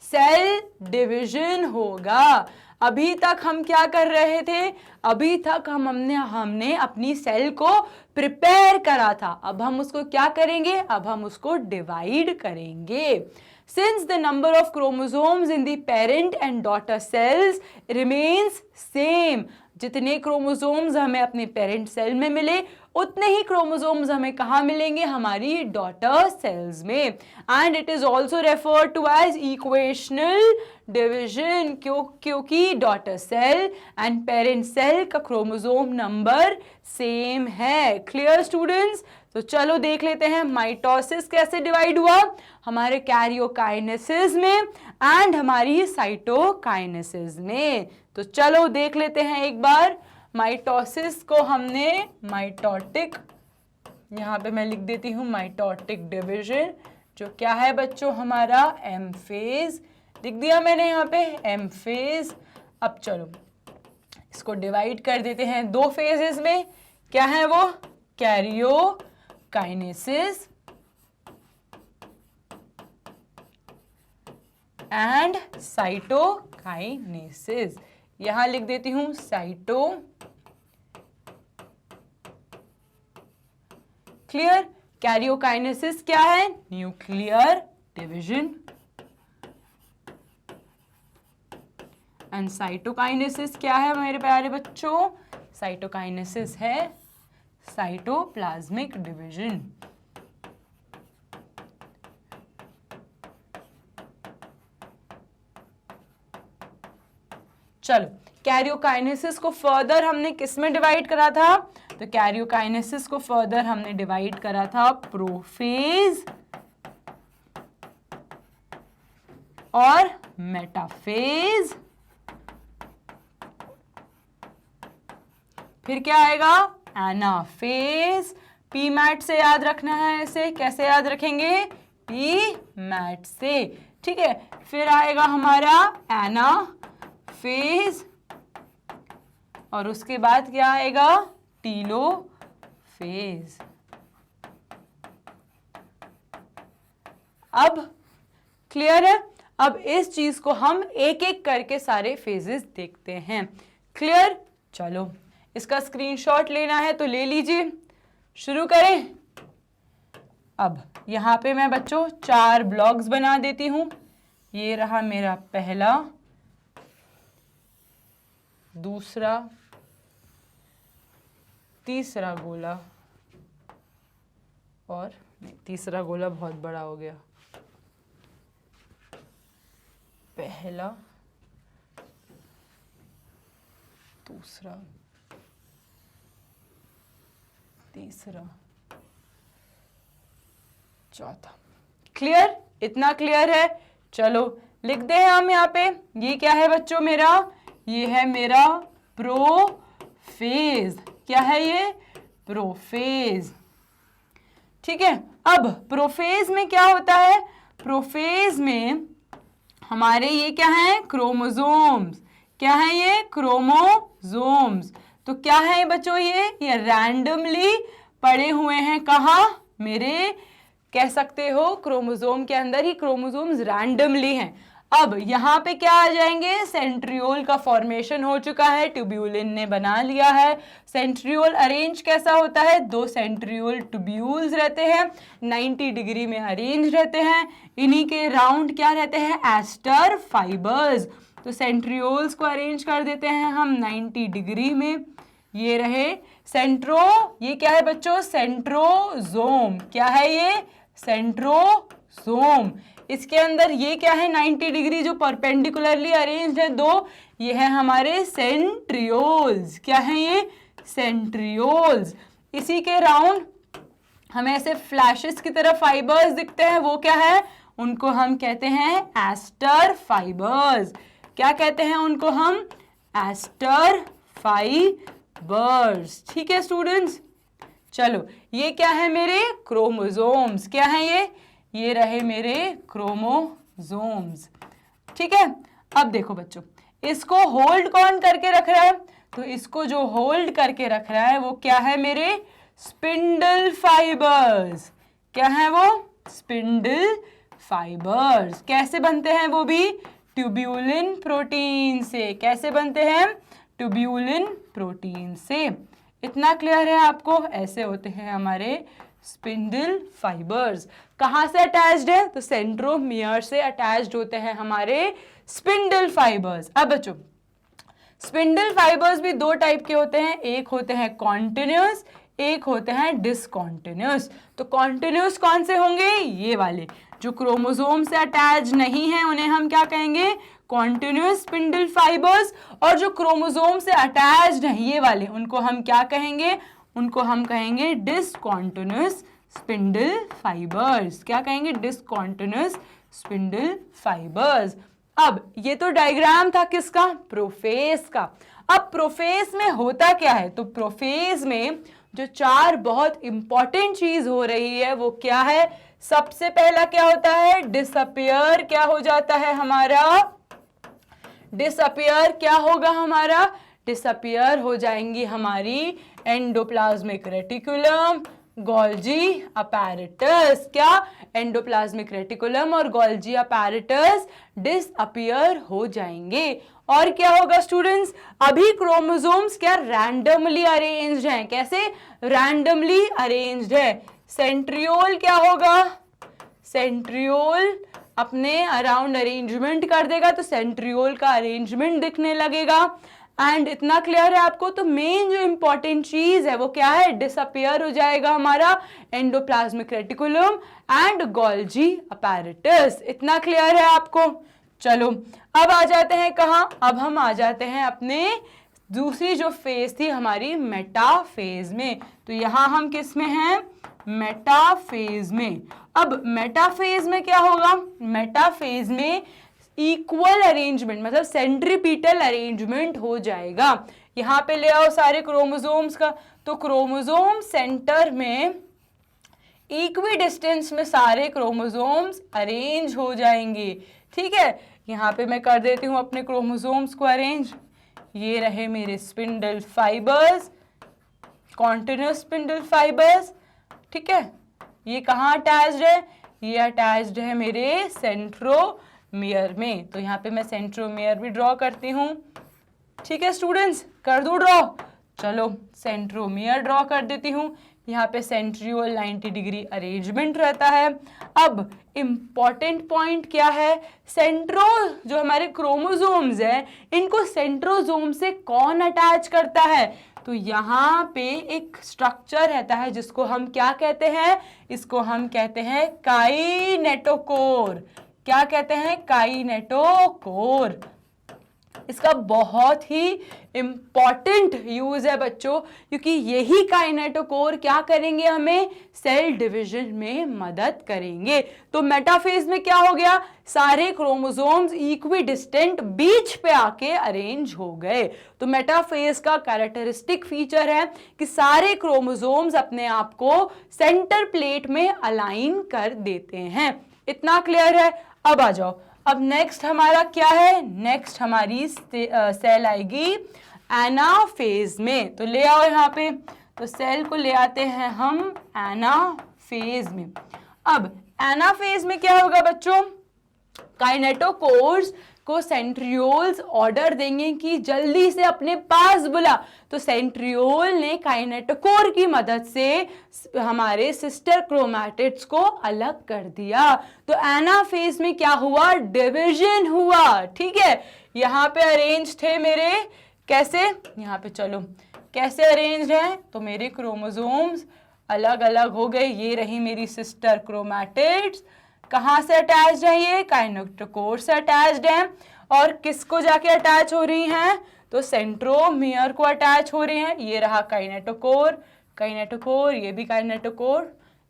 सेल डिवीजन होगा। अभी तक हम क्या कर रहे थे, अभी तक हमने अपनी सेल को प्रिपेयर करा था, अब हम उसको क्या करेंगे, अब हम उसको डिवाइड करेंगे। Since the number of chromosomes in the parent and daughter cells remains same, जितने क्रोमोसोम्स हमें अपने पेरेंट सेल में मिले उतने ही क्रोमोसोम्स हमें कहाँ मिलेंगे, हमारी डॉटर सेल्स में। And it is also referred to as equational division, क्योंकि daughter cell and parent cell का क्रोमोसोम नंबर सेम है। क्लियर स्टूडेंट्स, तो चलो देख लेते हैं माइटोसिस कैसे डिवाइड हुआ, हमारे कैरियोकाइनेसिस में एंड हमारी साइटोकाइनेसिस में। तो चलो देख लेते हैं एक बार। माइटोसिस को हमने माइटोटिक, यहाँ पे मैं लिख देती हूँ माइटोटिक डिवीजन, जो क्या है बच्चों हमारा एम फेज, लिख दिया मैंने यहाँ पे एम फेज। अब चलो इसको डिवाइड कर देते हैं 2 फेजेस में, क्या है वो, कैरियोकाइनेसिस एंड साइटोकाइनेसिस। यहां लिख देती हूं साइटो। क्लियर, कैरियोकाइनेसिस क्या है, न्यूक्लियर डिवीजन, एंड साइटोकाइनेसिस क्या है मेरे प्यारे बच्चों, साइटोकाइनेसिस है साइटोप्लाज्मिक डिवीजन। चलो कैरियोकाइनेसिस को फर्दर हमने किस में डिवाइड करा था, तो कैरियोकाइनेसिस को फर्दर हमने डिवाइड करा था प्रोफेज और मेटाफेज। फिर क्या आएगा, एनाफेज। पी मैट से याद रखना है, इसे कैसे याद रखेंगे, पी मैट से, ठीक है। फिर आएगा हमारा एनाफेज और उसके बाद क्या आएगा, टीलोफेज। अब क्लियर है, अब इस चीज को हम एक एक करके सारे फेजेस देखते हैं। क्लियर, चलो इसका स्क्रीनशॉट लेना है तो ले लीजिए, शुरू करें। अब यहाँ पे मैं बच्चों 4 ब्लॉक्स बना देती हूँ। ये रहा मेरा पहला, दूसरा, तीसरा गोला, और तीसरा गोला बहुत बड़ा हो गया, पहला, दूसरा, तीसरा, चौथा। क्लियर, इतना क्लियर है। चलो लिख दे हैं हम यहाँ पे, ये क्या है बच्चों मेरा, ये है मेरा प्रोफेज। क्या है ये, प्रोफेज, ठीक है। अब प्रोफेज में क्या होता है, प्रोफेज में हमारे ये क्या है, क्रोमोसोम्स। क्या है ये, क्रोमोसोम्स। तो क्या है बच्चों, ये रैंडमली पड़े हुए हैं कहाँ, मेरे कह सकते हो क्रोमोसोम के अंदर ही क्रोमोसोम्स रैंडमली हैं। अब यहाँ पे क्या आ जाएंगे, सेंट्रियोल का फॉर्मेशन हो चुका है, ट्यूब्यूलिन ने बना लिया है। सेंट्रियोल अरेंज कैसा होता है, 2 सेंट्रियोल ट्यूब्यूल्स रहते हैं, 90 डिग्री में अरेंज रहते हैं। इन्हीं के राउंड क्या रहते हैं, एस्टर फाइबर्स। तो सेंट्रियोल्स को अरेंज कर देते हैं हम 90 डिग्री में। ये रहे ये क्या है बच्चों, सेंट्रोजोम। क्या है ये, सेंट्रोजोम। इसके अंदर ये क्या है, 90 डिग्री जो परपेंडिकुलरली अरेंज्ड है 2, ये है हमारे सेंट्रियोल्स। क्या है ये, सेंट्रियोल्स। इसी के राउंड हमें ऐसे फ्लैशेस की तरह फाइबर्स दिखते हैं, वो क्या है, उनको हम कहते हैं एस्टर फाइबर्स। क्या कहते हैं उनको हम, एस्टर फाइबर्स। ठीक है स्टूडेंट्स, चलो ये क्या है मेरे क्रोमोसोम्स। क्या है ये रहे मेरे क्रोमोसोम्स। ठीक है, अब देखो बच्चों, इसको होल्ड कौन करके रख रहा है, तो इसको जो होल्ड करके रख रहा है वो क्या है मेरे, स्पिंडल फाइबर्स। क्या है वो, स्पिंडल फाइबर्स। कैसे बनते हैं वो भी, ट्यूब्यूलिन प्रोटीन से। कैसे बनते हैं, ट्यूब्यूलिन प्रोटीन से। इतना क्लियर है आपको, ऐसे होते हैं हमारे स्पिंडल फाइबर्स। कहाँ से अटैच्ड है, तो सेंट्रोमियर से अटैच्ड होते हैं हमारे स्पिंडल फाइबर्स। अब बच्चों, स्पिंडल फाइबर्स भी 2 टाइप के होते हैं, एक होते हैं कॉन्टिन्यूस, एक होते हैं डिसकॉन्टिन्यूस। तो कॉन्टिन्यूस कौन से होंगे, ये वाले जो क्रोमोसोम से अटैच नहीं है उन्हें हम क्या कहेंगे, कॉन्टिन्यूस स्पिंडल फाइबर्स। और जो क्रोमोसोम से अटैच्ड हैं ये वाले, उनको हम क्या कहेंगे, उनको हम कहेंगे डिसकॉन्टिन्यूस स्पिंडल फाइबर्स। क्या कहेंगे, डिसकॉन्टिन्यूस स्पिंडल फाइबर्स। अब ये तो डायग्राम था किसका, प्रोफेज का। अब प्रोफेज में होता क्या है, तो प्रोफेज में जो 4 बहुत इंपॉर्टेंट चीज हो रही है वो क्या है, सबसे पहला क्या होता है, डिसअपियर क्या हो जाता है हमारा, डिसअपियर क्या होगा हमारा, डिसअपियर हो जाएंगी हमारी एंडोप्लाज्मिक रेटिकुलम, गोल्जी अपैरेटस। क्या, एंडोप्लाज्मिक रेटिकुलम और गोल्जी अपैरेटस डिसअपियर हो जाएंगे। और क्या होगा स्टूडेंट्स, अभी क्रोमोसोम्स क्या रैंडमली अरेंज्ड हैं। कैसे, रैंडमली अरेंज्ड है। सेंट्रियोल क्या होगा, सेंट्रियोल अपने अराउंड अरेंजमेंट कर देगा, तो सेंट्रियोल का अरेंजमेंट दिखने लगेगा। एंड इतना क्लियर है आपको, तो मेन जो इंपॉर्टेंट चीज है वो क्या है, डिसअपियर हो जाएगा हमारा endoplasmic reticulum and Golgi apparatus. इतना क्लियर है आपको। चलो अब आ जाते हैं कहाँ, अब हम आ जाते हैं अपने दूसरी जो फेज थी हमारी मेटाफेज में। तो यहां हम किस में हैं, मेटाफेज में। अब मेटाफेज में क्या होगा, मेटाफेज में इक्वल अरेंजमेंट मतलब सेंट्रीपिटल अरेंजमेंट हो जाएगा। यहाँ पे ले आओ सारे क्रोमोसोम्स का, तो क्रोमोसोम सेंटर में इक्वी डिस्टेंस में सारे क्रोमोसोम्स अरेंज हो जाएंगे। ठीक है, यहाँ पे मैं कर देती हूँ अपने क्रोमोसोम्स को अरेंज। ये रहे मेरे spindle fibres, continuous spindle fibres. ठीक है, ये कहाँ अटैच्ड है, ये अटैच्ड है मेरे सेंट्रोमियर में। तो यहाँ पे मैं सेंट्रोमियर भी ड्रॉ करती हूँ। ठीक है स्टूडेंट्स, कर दूँ ड्रॉ, चलो सेंट्रोमियर ड्रॉ कर देती हूँ। यहाँ पे सेंट्रियोल 90 डिग्री अरेंजमेंट रहता है। अब इम्पॉर्टेंट पॉइंट क्या है, जो हमारे क्रोमोसोम्स हैं इनको सेंट्रोसोम से कौन अटैच करता है, तो यहाँ पे एक स्ट्रक्चर रहता है जिसको हम क्या कहते हैं, इसको हम कहते हैं काइनेटोकोर। क्या कहते हैं, काइनेटोकोर। इसका बहुत ही इंपॉर्टेंट यूज है बच्चों, क्योंकि यही काइनेटोकोर क्या करेंगे, हमें सेल डिवीजन में मदद करेंगे। तो मेटाफेज में क्या हो गया, सारे क्रोमोसोम्स इक्वी डिस्टेंट बीच पे आके अरेंज हो गए। तो मेटाफेज का कैरेक्टरिस्टिक फीचर है कि सारे क्रोमोसोम्स अपने आप को सेंटर प्लेट में अलाइन कर देते हैं। इतना क्लियर है। अब आ जाओ, अब नेक्स्ट हमारा क्या है, नेक्स्ट हमारी सेल आएगी एनाफेज में। तो ले आओ यहाँ पे, तो सेल को ले आते हैं हम एनाफेज में। अब एनाफेज में क्या होगा बच्चों, काइनेटोकोर्स को सेंट्रियोल्स ऑर्डर देंगे कि जल्दी से अपने पास बुला। तो सेंट्रियोल ने काइनेटोकोर की मदद से हमारे सिस्टर क्रोमैटिड्स को अलग कर दिया। तो एनाफेज में क्या हुआ, डिवीजन हुआ। ठीक है, यहाँ पे अरेंज थे मेरे, कैसे, यहाँ पे चलो कैसे अरेंज है, तो मेरे क्रोमोसोम्स अलग अलग हो गए। ये रही मेरी सिस्टर क्रोमैटिड्स, कहाँ से अटैच्ड है, ये काइनेटोकोर से अटैच्ड है। और किसको जाके अटैच हो रही हैं, तो सेंट्रोमियर को अटैच हो रही हैं। ये रहा काइनेटोकोर, काइनेटोकोर, ये भी काइनेटोकोर।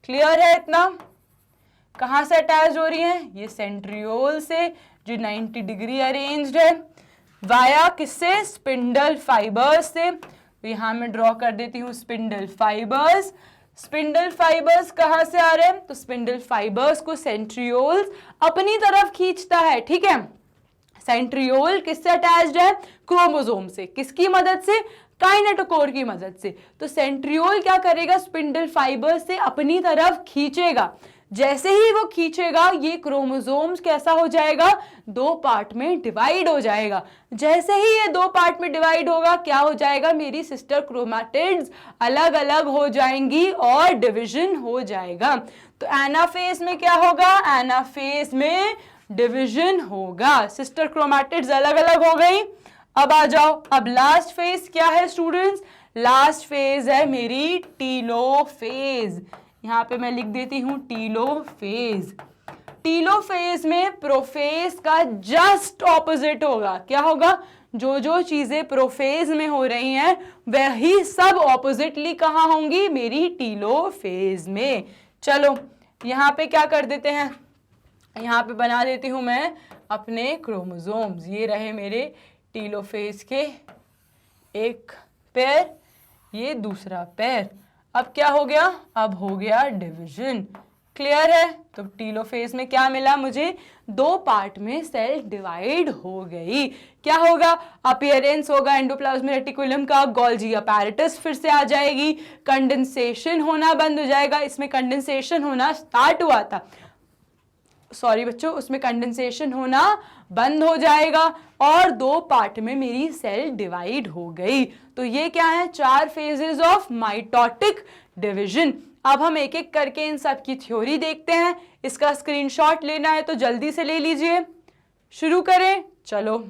क्लियर है इतना, कहाँ से अटैच हो रही हैं, ये सेंट्रियोल से जो 90 डिग्री अरेंज्ड है, वाया किससे, स्पिंडल फाइबर्स से। तो यहाँ मैं ड्रॉ कर देती हूँ स्पिंडल फाइबर्स। स्पिंडल फाइबर्स कहाँ से आ रहे हैं, तो स्पिंडल फाइबर्स को सेंट्रियोल्स अपनी तरफ खींचता है। ठीक है, सेंट्रियोल किससे अटैच्ड है, क्रोमोसोम से, किसकी मदद से, काइनेटोकोर की मदद से। तो सेंट्रियोल क्या करेगा, स्पिंडल फाइबर्स से अपनी तरफ खींचेगा। जैसे ही वो खींचेगा ये क्रोमोसोम्स कैसा हो जाएगा, दो पार्ट में डिवाइड हो जाएगा। जैसे ही ये दो पार्ट में डिवाइड होगा क्या हो जाएगा, मेरी सिस्टर क्रोमैटिड्स अलग अलग हो जाएंगी और डिवीजन हो जाएगा। तो एनाफेज में क्या होगा, एनाफेज में डिवीजन होगा, सिस्टर क्रोमैटिड्स अलग अलग हो गई। अब आ जाओ, अब लास्ट फेज क्या है स्टूडेंट्स, लास्ट फेज है मेरी टीलोफेज। यहाँ पे मैं लिख देती हूँ टीलोफेज। टीलोफेज में प्रोफेज का जस्ट ऑपोजिट होगा। क्या होगा, जो जो चीजें प्रोफेज में हो रही हैं वही सब ऑपोजिटली कहाँ होंगी, मेरी टीलोफेज में। चलो यहाँ पे क्या कर देते हैं, यहाँ पे बना देती हूँ मैं अपने क्रोमोसोम्स। ये रहे मेरे टीलोफेज के एक पैर, ये दूसरा पैर। अब क्या हो गया, अब हो गया डिवीजन। क्लियर है, तो टीलोफेज में क्या मिला मुझे, दो पार्ट में सेल डिवाइड हो गई। क्या होगा, अपीयरेंस होगा एंडोप्लाज्मिक रेटिकुलम का, गोल्जी अपैरेटस फिर से आ जाएगी, कंडेंसेशन होना बंद हो जाएगा। इसमें कंडेंसेशन होना स्टार्ट हुआ था, सॉरी बच्चों, उसमें कंडेंसेशन होना बंद हो जाएगा और दो पार्ट में मेरी सेल डिवाइड हो गई। तो ये क्या है, चार फेजेस ऑफ माइटोटिक डिवीजन। अब हम एक एक करके इन सब की थ्योरी देखते हैं। इसका स्क्रीनशॉट लेना है तो जल्दी से ले लीजिए, शुरू करें। चलो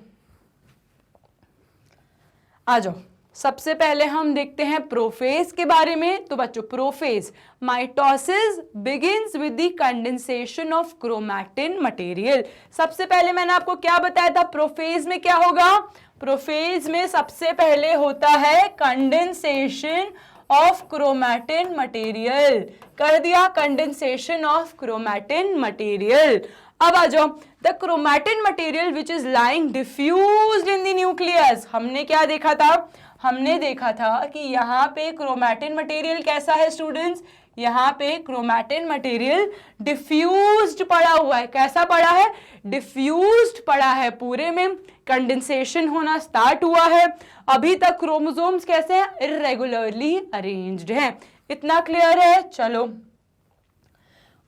आ जाओ, सबसे पहले हम देखते हैं प्रोफेज के बारे में। तो बच्चों prophase, mitosis begins with the condensation of chromatin material. सबसे पहले मैंने आपको क्या बताया था, प्रोफेज में क्या होगा, प्रोफेज में सबसे पहले होता है कंडेंसेशन ऑफ क्रोमैटिन मटेरियल। कर दिया, कंडेंसेशन ऑफ क्रोमैटिन मटेरियल। अब आ जाओ, the chromatin material which is lying diffused in the nucleus. हमने क्या देखा था, हमने देखा था कि यहाँ पे क्रोमैटिन मटेरियल कैसा है स्टूडेंट्स, यहाँ पे क्रोमैटिन मटेरियल डिफ्यूज्ड पड़ा हुआ है। कैसा पड़ा है, डिफ्यूज्ड पड़ा है, पूरे में कंडेंसेशन होना स्टार्ट हुआ है। अभी तक क्रोमोसोम्स कैसे हैं, इर्रेगुलरली अरेंज्ड हैं। इतना क्लियर है। चलो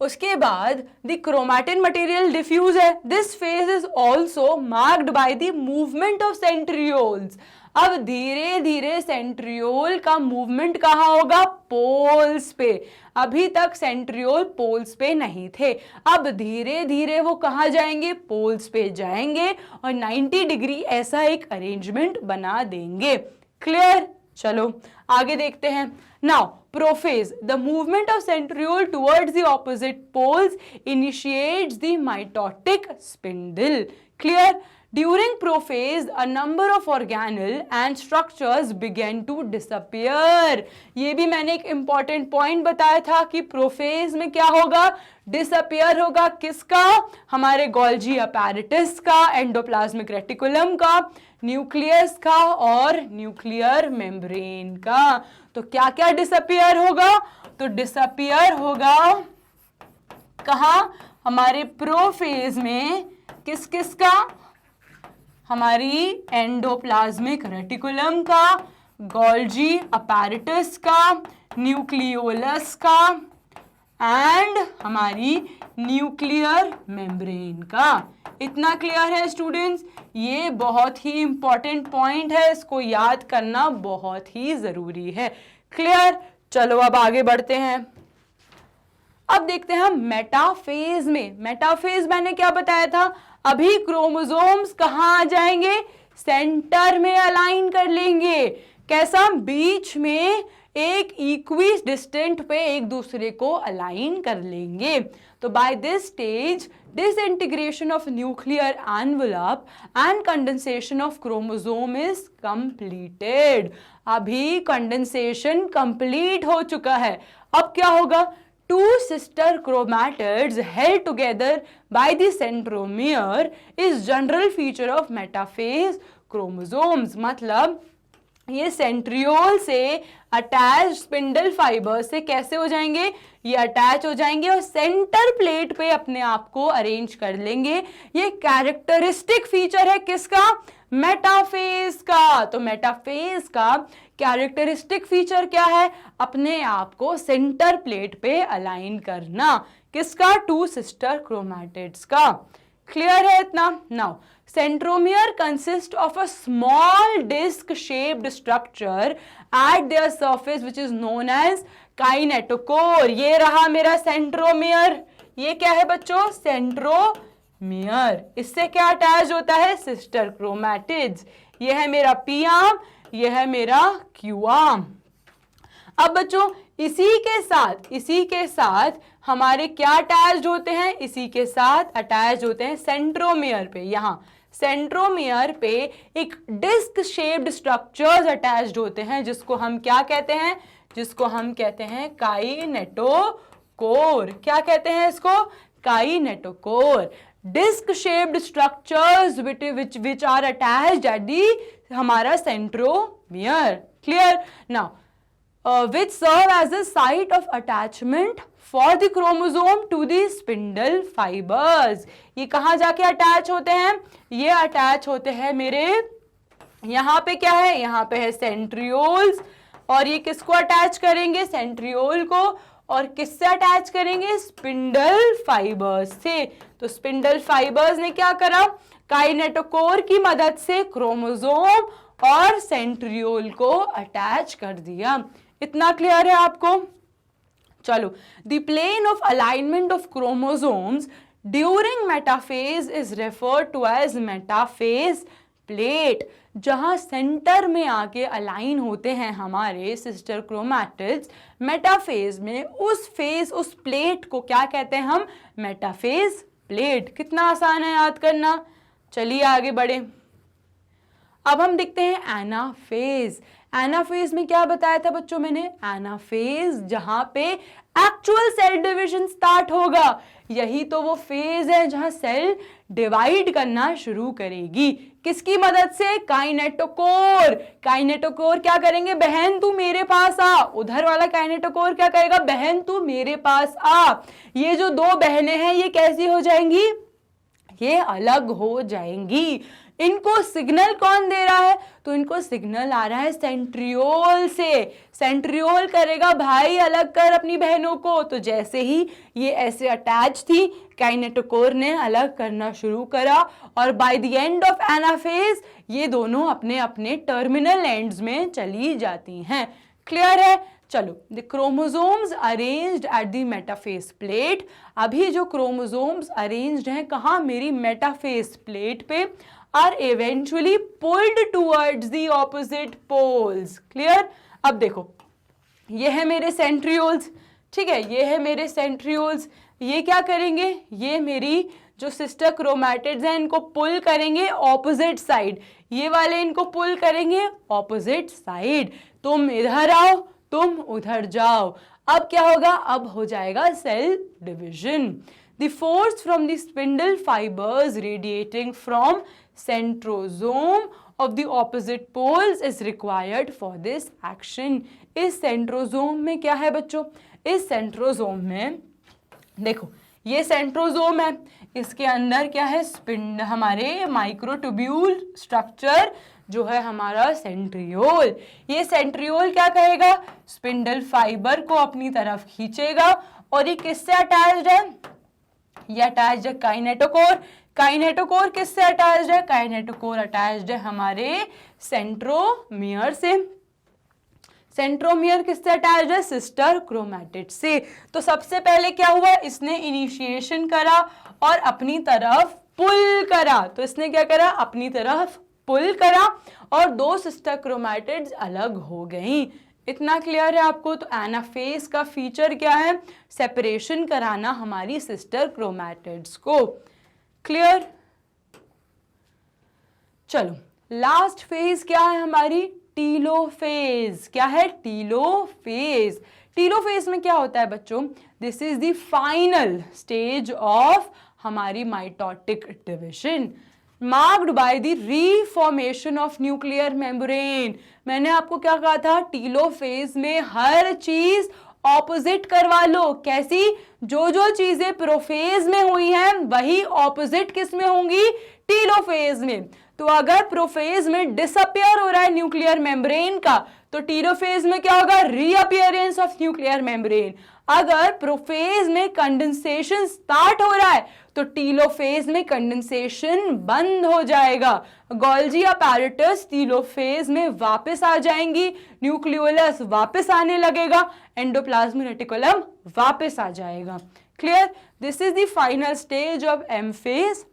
उसके बाद द क्रोमैटिन मटेरियल डिफ्यूज है। This phase is also marked by the movement of centrioles. अब धीरे धीरे सेंट्रियोल का मूवमेंट कहाँ होगा, पोल्स पे। अभी तक सेंट्रियोल पोल्स पे नहीं थे, अब धीरे धीरे वो कहाँ जाएंगे, पोल्स पे जाएंगे और 90 डिग्री ऐसा एक अरेंजमेंट बना देंगे। क्लियर, चलो आगे देखते हैं। Now prophase, the movement of centriole towards the opposite poles initiates the mitotic spindle. Clear, during prophase a number of organelle and structures began to disappear। ये भी मैंने एक important point बताया था कि प्रोफेज में क्या होगा, डिसअपियर होगा। किसका, हमारे गोल्जी अपैरेटस का, एंडोप्लाज्मिक रेटिकुलम का, न्यूक्लियस का और न्यूक्लियर मेम्ब्रेन का। तो क्या क्या डिसअपियर होगा, तो डिसअपियर होगा कहाँ, हमारे प्रोफेज में किस किस का? हमारी एंडोप्लाज्मिक रेटिकुलम का, गोल्जी अपैरेटस का, न्यूक्लियोलस का एंड हमारी न्यूक्लियर मेम्ब्रेन का। इतना क्लियर है स्टूडेंट्स? ये बहुत ही इंपॉर्टेंट पॉइंट है, इसको याद करना बहुत ही जरूरी है। क्लियर? चलो अब आगे बढ़ते हैं। अब देखते हैं हम मेटाफेज में। मेटाफेज मैंने क्या बताया था? अभी क्रोमोसोम्स कहाँ आ जाएंगे? सेंटर में अलाइन कर लेंगे। कैसा? बीच में एक इक्वी डिस्टेंट पे एक दूसरे को अलाइन कर लेंगे। तो by this stage disintegration of nuclear envelope and condensation of chromosome is completed। अभी कंडेंसेशन कंप्लीट हो चुका है। अब क्या होगा? Two sister chromatids held together by the centromere is general feature of metaphase chromosomes। मतलब ये सेंट्रियोल से अटैच स्पिंडल फाइबर से कैसे हो जाएंगे? ये अटैच हो जाएंगे और सेंटर प्लेट पे अपने आप को अरेंज कर लेंगे। ये कैरेक्टरिस्टिक फीचर है किसका? मेटाफेज का। तो मेटाफेज का कैरेक्टरिस्टिक फीचर क्या है? अपने आप को सेंटर प्लेट पे अलाइन करना। किसका? टू सिस्टर क्रोमैटिड्स का। क्लियर है इतना? Now centromere consists of a small disc shaped structure at their surface which is known as kinetochore। ये रहा मेरा सेंट्रोमियर। ये क्या है बच्चों? सेंट्रोमियर। इससे क्या अटैच होता है? Sister chromatids. ये है मेरा पी आर्म, ये है मेरा क्यू आर्म। अब बच्चों इसी के साथ हमारे क्या अटैच होते हैं? इसी के साथ अटैच होते हैं सेंट्रोमियर पे। यहाँ सेंट्रोमियर पे एक डिस्क शेप्ड स्ट्रक्चर्स अटैच्ड होते हैं जिसको हम क्या कहते हैं? जिसको हम कहते हैं काइनेटोकोर। क्या कहते हैं इसको? Kinetochore. Disc shaped structures which are attached at the हमारा centromere. Clear? Now which serve as a site of attachment for the chromosome to the spindle fibers। ये कहाँ जाके अटैच होते हैं? ये अटैच होते हैं मेरे यहाँ पे क्या है? यहाँ पे है सेंट्रियोल्स। और ये किसको अटैच करेंगे? सेंट्रियोल को। और किससे अटैच करेंगे? स्पिंडल फाइबर्स से। तो स्पिंडल फाइबर्स ने क्या करा? काइनेटोकोर की मदद से क्रोमोसोम और सेंट्रियोल को अटैच कर दिया। इतना क्लियर है आपको? चलो, the plane of alignment of chromosomes during metaphase is referred to as metaphase plate. जहां सेंटर में आके अलाइन होते हैं हमारे सिस्टर क्रोमैटिड्स, मेटाफेज में उस प्लेट को क्या कहते हैं हम? Metaphase plate. कितना आसान है याद करना। चलिए आगे बढ़े। अब हम देखते हैं एनाफेज। एनाफेज में क्या बताया था बच्चों मैंने? एनाफेज जहां पे एक्चुअल सेल डिवीजन स्टार्ट होगा। यही तो वो फेज है जहां सेल डिवाइड करना शुरू करेगी। किसकी मदद से? काइनेटोकोर। काइनेटोकोर क्या करेंगे? बहन तू मेरे पास आ। उधर वाला काइनेटोकोर क्या करेगा? बहन तू मेरे पास आ। ये जो दो बहनें हैं ये कैसी हो जाएंगी? ये अलग हो जाएंगी। इनको सिग्नल कौन दे रहा है? तो इनको सिग्नल आ रहा है सेंट्रियोल से। सेंट्रियोल करेगा भाई अलग कर अपनी बहनों को। तो जैसे ही ये ऐसे अटैच थी, काइनेटोकोर ने अलग करना शुरू करा और by the end of anaphase ये दोनों अपने अपने टर्मिनल एंड्स में चली जाती हैं। क्लियर है? चलो, the chromosomes arranged at the metaphase plate. अभी जो क्रोमोसोम्स अरेंज्ड हैं कहाँ? मेरी मेटाफेज प्लेट पे। are eventually pulled towards the opposite poles। Clear? अब देखो, ये है मेरे सेंट्रियोल्स। ठीक है, ये है मेरे सेंट्रियोल्स। ये क्या करेंगे? ये मेरी जो सिस्टर क्रोमैटिड्स हैं इनको पुल करेंगे ऑपोजिट साइड। ये वाले इनको पुल करेंगे ऑपोजिट साइड। तुम इधर आओ, तुम उधर जाओ। अब क्या होगा? अब हो जाएगा cell division. The force from the spindle fibers radiating from centrosome of the opposite poles is required for this action। इस सेंट्रोजोम में क्या है बच्चों? इस सेंट्रोजोम में देखो, ये सेंट्रोजोम है, इसके अंदर क्या है, स्पिंड, हमारे माइक्रोट्यूब्यूल स्ट्रक्चर जो है हमारा सेंट्रियोल। ये सेंट्रियोल क्या कहेगा, स्पिंडल फाइबर को अपनी तरफ खींचेगा और ये किससे अटैच्ड है, ये अटैच्ड है काइनेटोकोर। काइनेटोकोर किससे अटैच्ड है, काइनेटोकोर अटैच्ड है हमारे सेंट्रोमियर से। सेंट्रोमियर किससे अटैच्ड है, सिस्टर क्रोमैटिड से। तो सबसे पहले क्या हुआ, इसने इनिशिएशन करा और अपनी तरफ पुल करा। तो इसने क्या करा, अपनी तरफ पुल करा और दो सिस्टर क्रोमैटिड्स अलग हो गई। इतना क्लियर है आपको। तो एनाफेज का फीचर क्या है, सेपरेशन कराना हमारी सिस्टर क्रोमैटिड्स को। क्लियर। चलो लास्ट फेज क्या है हमारी, टीलोफेज। क्या है, टीलोफेज। टीलोफेज में क्या होता है बच्चों, this is the final stage of हमारी mitotic division, marked by the reformation of nuclear membrane. मैंने आपको क्या कहा था, टीलोफेज में हर चीज ऑपोजिट करवा लो। कैसी, जो जो चीजें प्रोफेज में हुई हैं वही ऑपोजिट किस में होंगी, टीलोफेज में। तो अगर प्रोफेज में डिसअपियर हो रहा है न्यूक्लियर मेम्ब्रेन का, तो टीलोफेज में क्या होगा, रीअपियरेंस ऑफ न्यूक्लियर मेम्ब्रेन। अगर प्रोफेज में कंडेंसेशन स्टार्ट हो रहा है तो टीलोफेज में कंडेंसेशन बंद हो जाएगा। गोल्जी अपैरेटस टीलोफेज में वापस आ जाएंगी, न्यूक्लियोलस वापस आने लगेगा, एंडोप्लाज्मिक रेटिकुलम वापस आ जाएगा। Clear. This is the final stage of M phase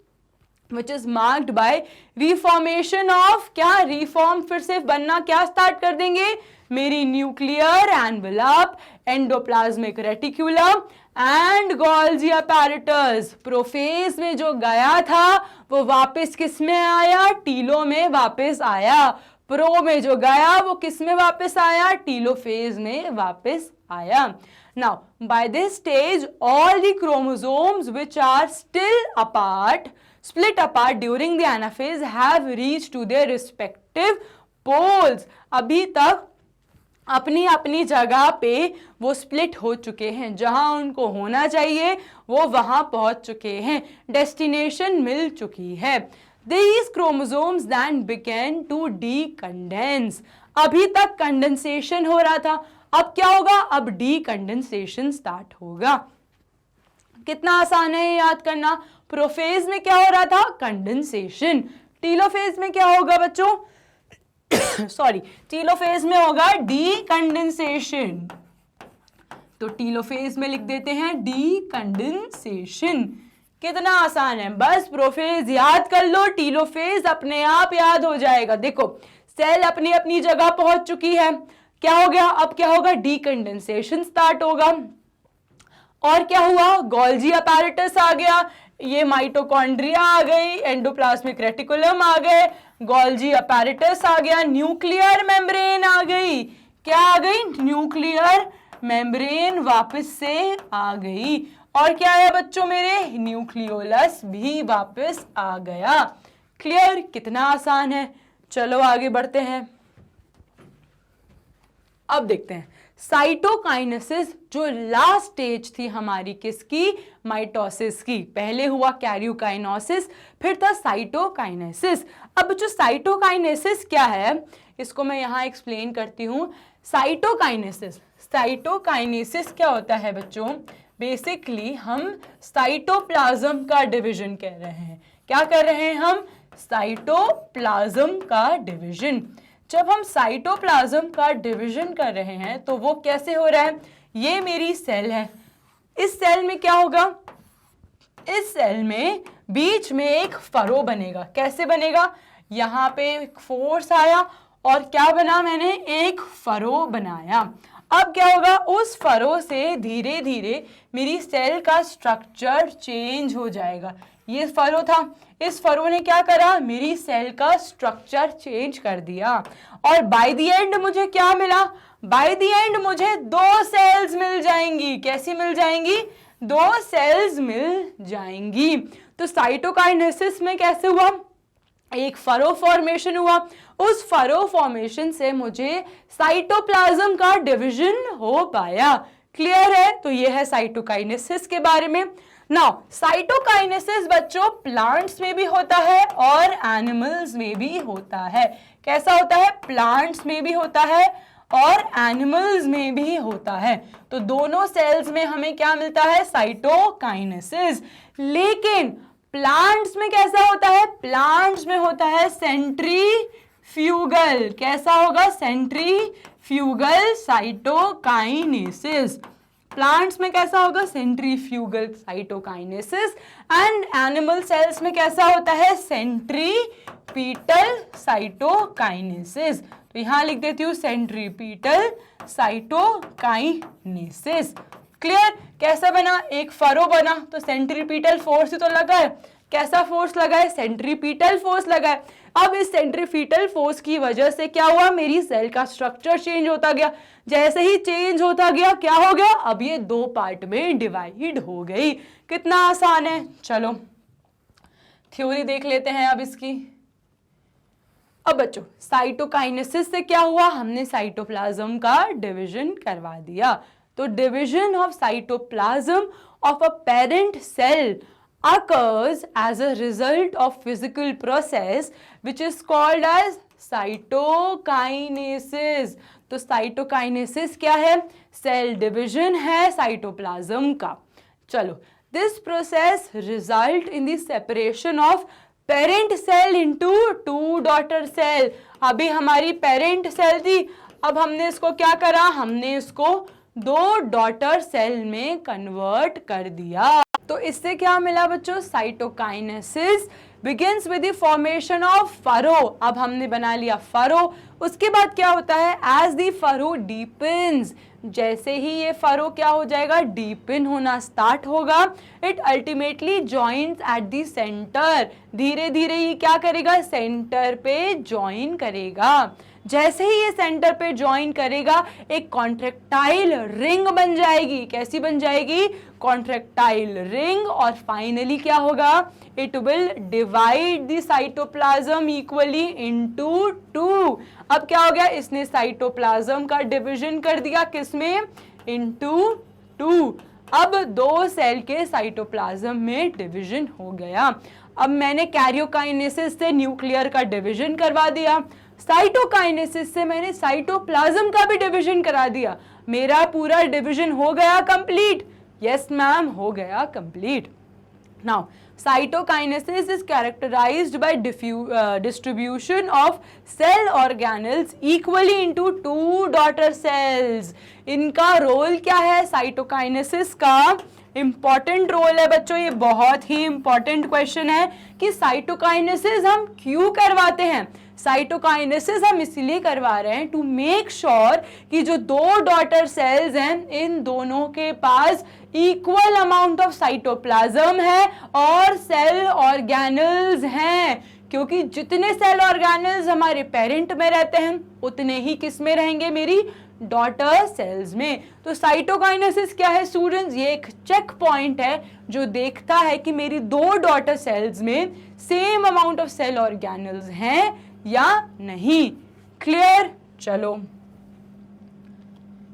which is marked by reformation of, क्या रिफॉर्म फिर से बनना क्या स्टार्ट कर देंगे, मेरी nuclear envelope, endoplasmic reticulum and Golgi apparatus. Prophase में जो गया था वो वापस किस में आया, टीलो में वापस आया। प्रो में जो गया वो किस में वापस आया, टीलोफेज में वापस आया। Now by this stage all the chromosomes which are still apart, split apart during the anaphase have reached to their respective poles। अभी तक अपनी अपनी जगह पे वो स्प्लिट हो चुके हैं, जहां उनको होना चाहिए वो वहां पहुंच चुके हैं, डेस्टिनेशन मिल चुकी है। These chromosomes then began to decondense। अभी तक कंडेंसेशन हो रहा था, अब क्या होगा, अब डीकंडेंसेशन स्टार्ट होगा। कितना आसान है याद करना। प्रोफेज में क्या हो रहा था, कंडेंसेशन। टीलोफेज में क्या होगा बच्चों, सॉरी, टीलोफेज में होगा डीकंडेंसेशन। तो टीलोफेज में लिख देते हैं डीकंडेंसेशन। कितना आसान है, बस प्रोफेज याद कर लो, टीलोफेज अपने आप याद हो जाएगा। देखो सेल अपनी अपनी जगह पहुंच चुकी है, क्या हो गया, अब क्या होगा, डीकंडेंसेशन स्टार्ट होगा। और क्या हुआ, गोल्जी अपैरेटस आ गया, ये माइटोकॉन्ड्रिया आ गई, एंडोप्लाज्मिक रेटिकुलम आ गए, गोल्जी अपैरेटस आ गया, न्यूक्लियर मेम्ब्रेन आ गई। क्या आ गई, न्यूक्लियर मेम्ब्रेन वापस से आ गई। और क्या है बच्चों मेरे, न्यूक्लियोलस भी वापस आ गया। क्लियर, कितना आसान है। चलो आगे बढ़ते हैं। अब देखते हैं साइटोकाइनेसिस, जो लास्ट स्टेज थी हमारी किसकी, माइटोसिस की। पहले हुआ कैरियोकाइनेसिस, फिर था साइटोकाइनेसिस। अब जो साइटोकाइनेसिस क्या है इसको मैं यहां एक्सप्लेन करती हूं। साइटोकाइनेसिस, साइटोकाइनेसिस क्या होता है बच्चों, बेसिकली हम साइटोप्लाज्म का डिवीजन कर रहे हैं। क्या कर रहे हैं हम, साइटोप्लाज्म का डिवीजन। जब हम साइटोप्लाज्म का डिवीजन कर रहे हैं तो वो कैसे हो रहा है, ये मेरी सेल है, इस सेल में क्या होगा, इस सेल में बीच में एक फरो बनेगा। कैसे बनेगा, यहाँ पे एक फोर्स आया और क्या बना, मैंने एक फरो बनाया। अब क्या होगा, उस फरो से धीरे धीरे मेरी सेल का स्ट्रक्चर चेंज हो जाएगा। ये फरो था, इस फरो ने क्या करा, मेरी सेल का स्ट्रक्चर चेंज कर दिया। और बाय द एंड मुझे क्या मिला, बाय द एंड मुझे दो सेल्स मिल जाएंगी। कैसी मिल जाएंगी, दो सेल्स मिल जाएंगी। तो साइटोकाइनेसिस में कैसे हुआ, एक फरो फॉर्मेशन हुआ, उस फरो फॉर्मेशन से मुझे साइटोप्लाज्म का डिवीजन हो पाया। क्लियर है। तो ये है साइटोकाइनेसिस के बारे में। नाउ साइटोकाइनेसिस बच्चों प्लांट्स में भी होता है और एनिमल्स में भी होता है। कैसा होता है? प्लांट्स में भी होता है और एनिमल्स में भी होता है। तो दोनों सेल्स में हमें क्या मिलता है? साइटोकाइनेसिस। लेकिन प्लांट्स में कैसा होता है? प्लांट्स में होता है सेंट्रीफ्यूगल। कैसा होगा? Centrifugal cytokinesis. प्लांट्स में कैसा होगा? Centrifugal cytokinesis. And animal cells में कैसा होता है? Centripetal cytokinesis. तो यहां लिख देती हूं सेंट्रीपीटल साइटोकाइनेसिस। क्लियर? कैसा बना? एक फरो बना तो सेंट्रीपीटल फोर्स ही तो लगा है। कैसा फोर्स लगा है? सेंट्रीपीटल फोर्स लगा है। अब इस सेंट्रीपीटल फोर्स की वजह से क्या हुआ? मेरी सेल का स्ट्रक्चर चेंज होता गया। जैसे ही चेंज होता गया क्या हो गया? अब ये दो पार्ट में डिवाइड हो गई। कितना आसान है। चलो थ्योरी देख लेते हैं अब इसकी। अब बच्चों साइटोकाइनेसिस से क्या हुआ? हमने साइटोप्लाज्म का डिवीजन करवा दिया। तो division of cytoplasm of a parent cell occurs as a result of physical process which is called as cytokinesis। तो साइटोकाइनेसिस क्या है? सेल डिवीजन है साइटोप्लाज्म का। चलो, this process result in the separation of parent cell into two daughter cell. अभी हमारी parent cell थी, अब हमने इसको क्या करा? हमने इसको दो डॉटर सेल में कन्वर्ट कर दिया। तो इससे क्या मिला बच्चों? Cytokinesis begins with the formation of furrow. अब हमने बना लिया फरो। उसके बाद क्या होता है? एज द फरो डीपन्स, जैसे ही ये फरो क्या हो जाएगा? डीपन होना स्टार्ट होगा। It ultimately joins at the centre. धीरे धीरे ये क्या करेगा? सेंटर पे जॉइन करेगा। जैसे ही ये सेंटर पे ज्वाइन करेगा एक कॉन्ट्रैक्टाइल रिंग बन जाएगी। कैसी बन जाएगी? Contractile ring. और फाइनली क्या होगा? It will divide the cytoplasm equally into two. अब क्या हो गया? इसने साइटोप्लाज्म का डिवीजन कर दिया। किसमें? Into two. अब दो सेल के साइटोप्लाज्म में डिवीजन हो गया। अब मैंने कैरियोकाइनेसिस से न्यूक्लियर का डिवीजन करवा दिया, साइटोकाइनेसिस से मैंने साइटोप्लाज्म का भी डिवीजन करा दिया। मेरा पूरा डिवीजन हो गया कंप्लीट। यस मैम, हो गया complete. Now cytokinesis is characterized by distribution of cell organelles equally into two daughter cells। इनका रोल क्या है? साइटोकाइनेसिस का इंपॉर्टेंट रोल है बच्चों। ये बहुत ही इंपॉर्टेंट क्वेश्चन है कि साइटोकाइनेसिस हम क्यों करवाते हैं। साइटोकाइनेसिस हम इसलिए करवा रहे हैं टू मेक श्योर कि जो दो डॉटर सेल्स हैं इन दोनों के पास इक्वल अमाउंट ऑफ साइटोप्लाज्म है और सेल ऑर्गेनल्स हैं। क्योंकि जितने सेल ऑर्गेनल्स हमारे पेरेंट में रहते हैं उतने ही किस में रहेंगे? मेरी डॉटर सेल्स में। तो साइटोकाइनेसिस क्या है स्टूडेंट्स? ये एक चेक पॉइंट है जो देखता है कि मेरी दो डॉटर सेल्स में same amount of cell organelles हैं या नहीं। क्लियर? चलो,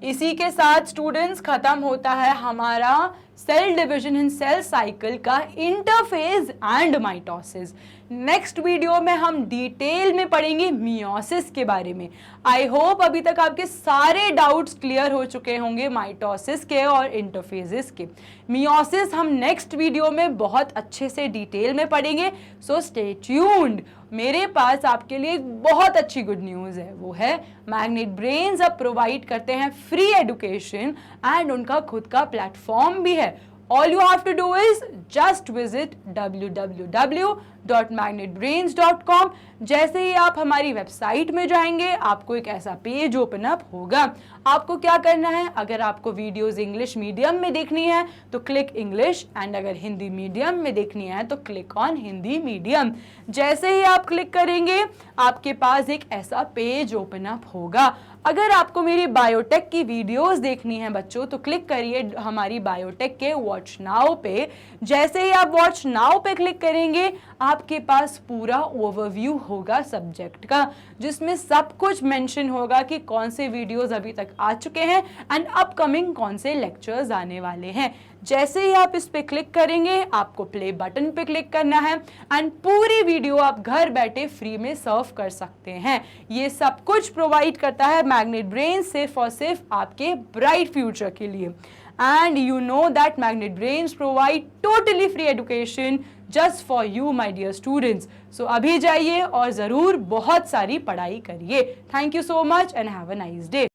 इसी के साथ स्टूडेंट्स खत्म होता है हमारा cell division in cell cycle का interphase and mitosis. Next video में हम डिटेल में पढ़ेंगे मियोसिस के बारे में। आई होप अभी तक आपके सारे डाउट्स क्लियर हो चुके होंगे माइटोसिस के और इंटरफेजेस के। मियोसिस हम नेक्स्ट वीडियो में बहुत अच्छे से डिटेल में पढ़ेंगे, सो स्टे ट्यून्ड। मेरे पास आपके लिए बहुत अच्छी गुड न्यूज़ है, वो है मैग्नेट ब्रेन्स अब प्रोवाइड करते हैं फ्री एजुकेशन एंड उनका खुद का प्लेटफॉर्म भी है। All you have to do is just visit www.magnetbrains.com। जैसे ही आप हमारी वेबसाइट में जाएंगे आपको एक ऐसा पेज ओपन अप होगा। आपको क्या करना है? अगर आपको वीडियोस इंग्लिश मीडियम में देखनी है तो क्लिक इंग्लिश, एंड अगर हिंदी मीडियम में देखनी है तो क्लिक ऑन हिंदी मीडियम। जैसे ही आप क्लिक करेंगे आपके पास एक ऐसा पेज ओपन अप होगा। अगर आपको मेरी बायोटेक की वीडियोस देखनी है बच्चों तो क्लिक करिए हमारी बायोटेक के वॉच नाउ पे। जैसे ही आप वॉच नाउ पे क्लिक करेंगे आपके पास पूरा ओवरव्यू होगा सब्जेक्ट का, जिसमें सब कुछ मेंशन होगा कि कौन से वीडियोस अभी तक आ चुके हैं एंड अपकमिंग कौन से लेक्चर्स आने वाले हैं। जैसे ही आप इस पे क्लिक करेंगे, आपको प्ले बटन पे क्लिक करना है एंड पूरी वीडियो आप घर बैठे फ्री में सर्व कर सकते हैं। ये सब कुछ प्रोवाइड करता है मैग्नेट ब्रेन सिर्फ और सिर्फ आपके ब्राइट फ्यूचर के लिए। And you know that Magnet Brains provide totally free education just for you, my dear students. So अभी जाइए और ज़रूर बहुत सारी पढ़ाई करिए। Thank you so much and have a nice day.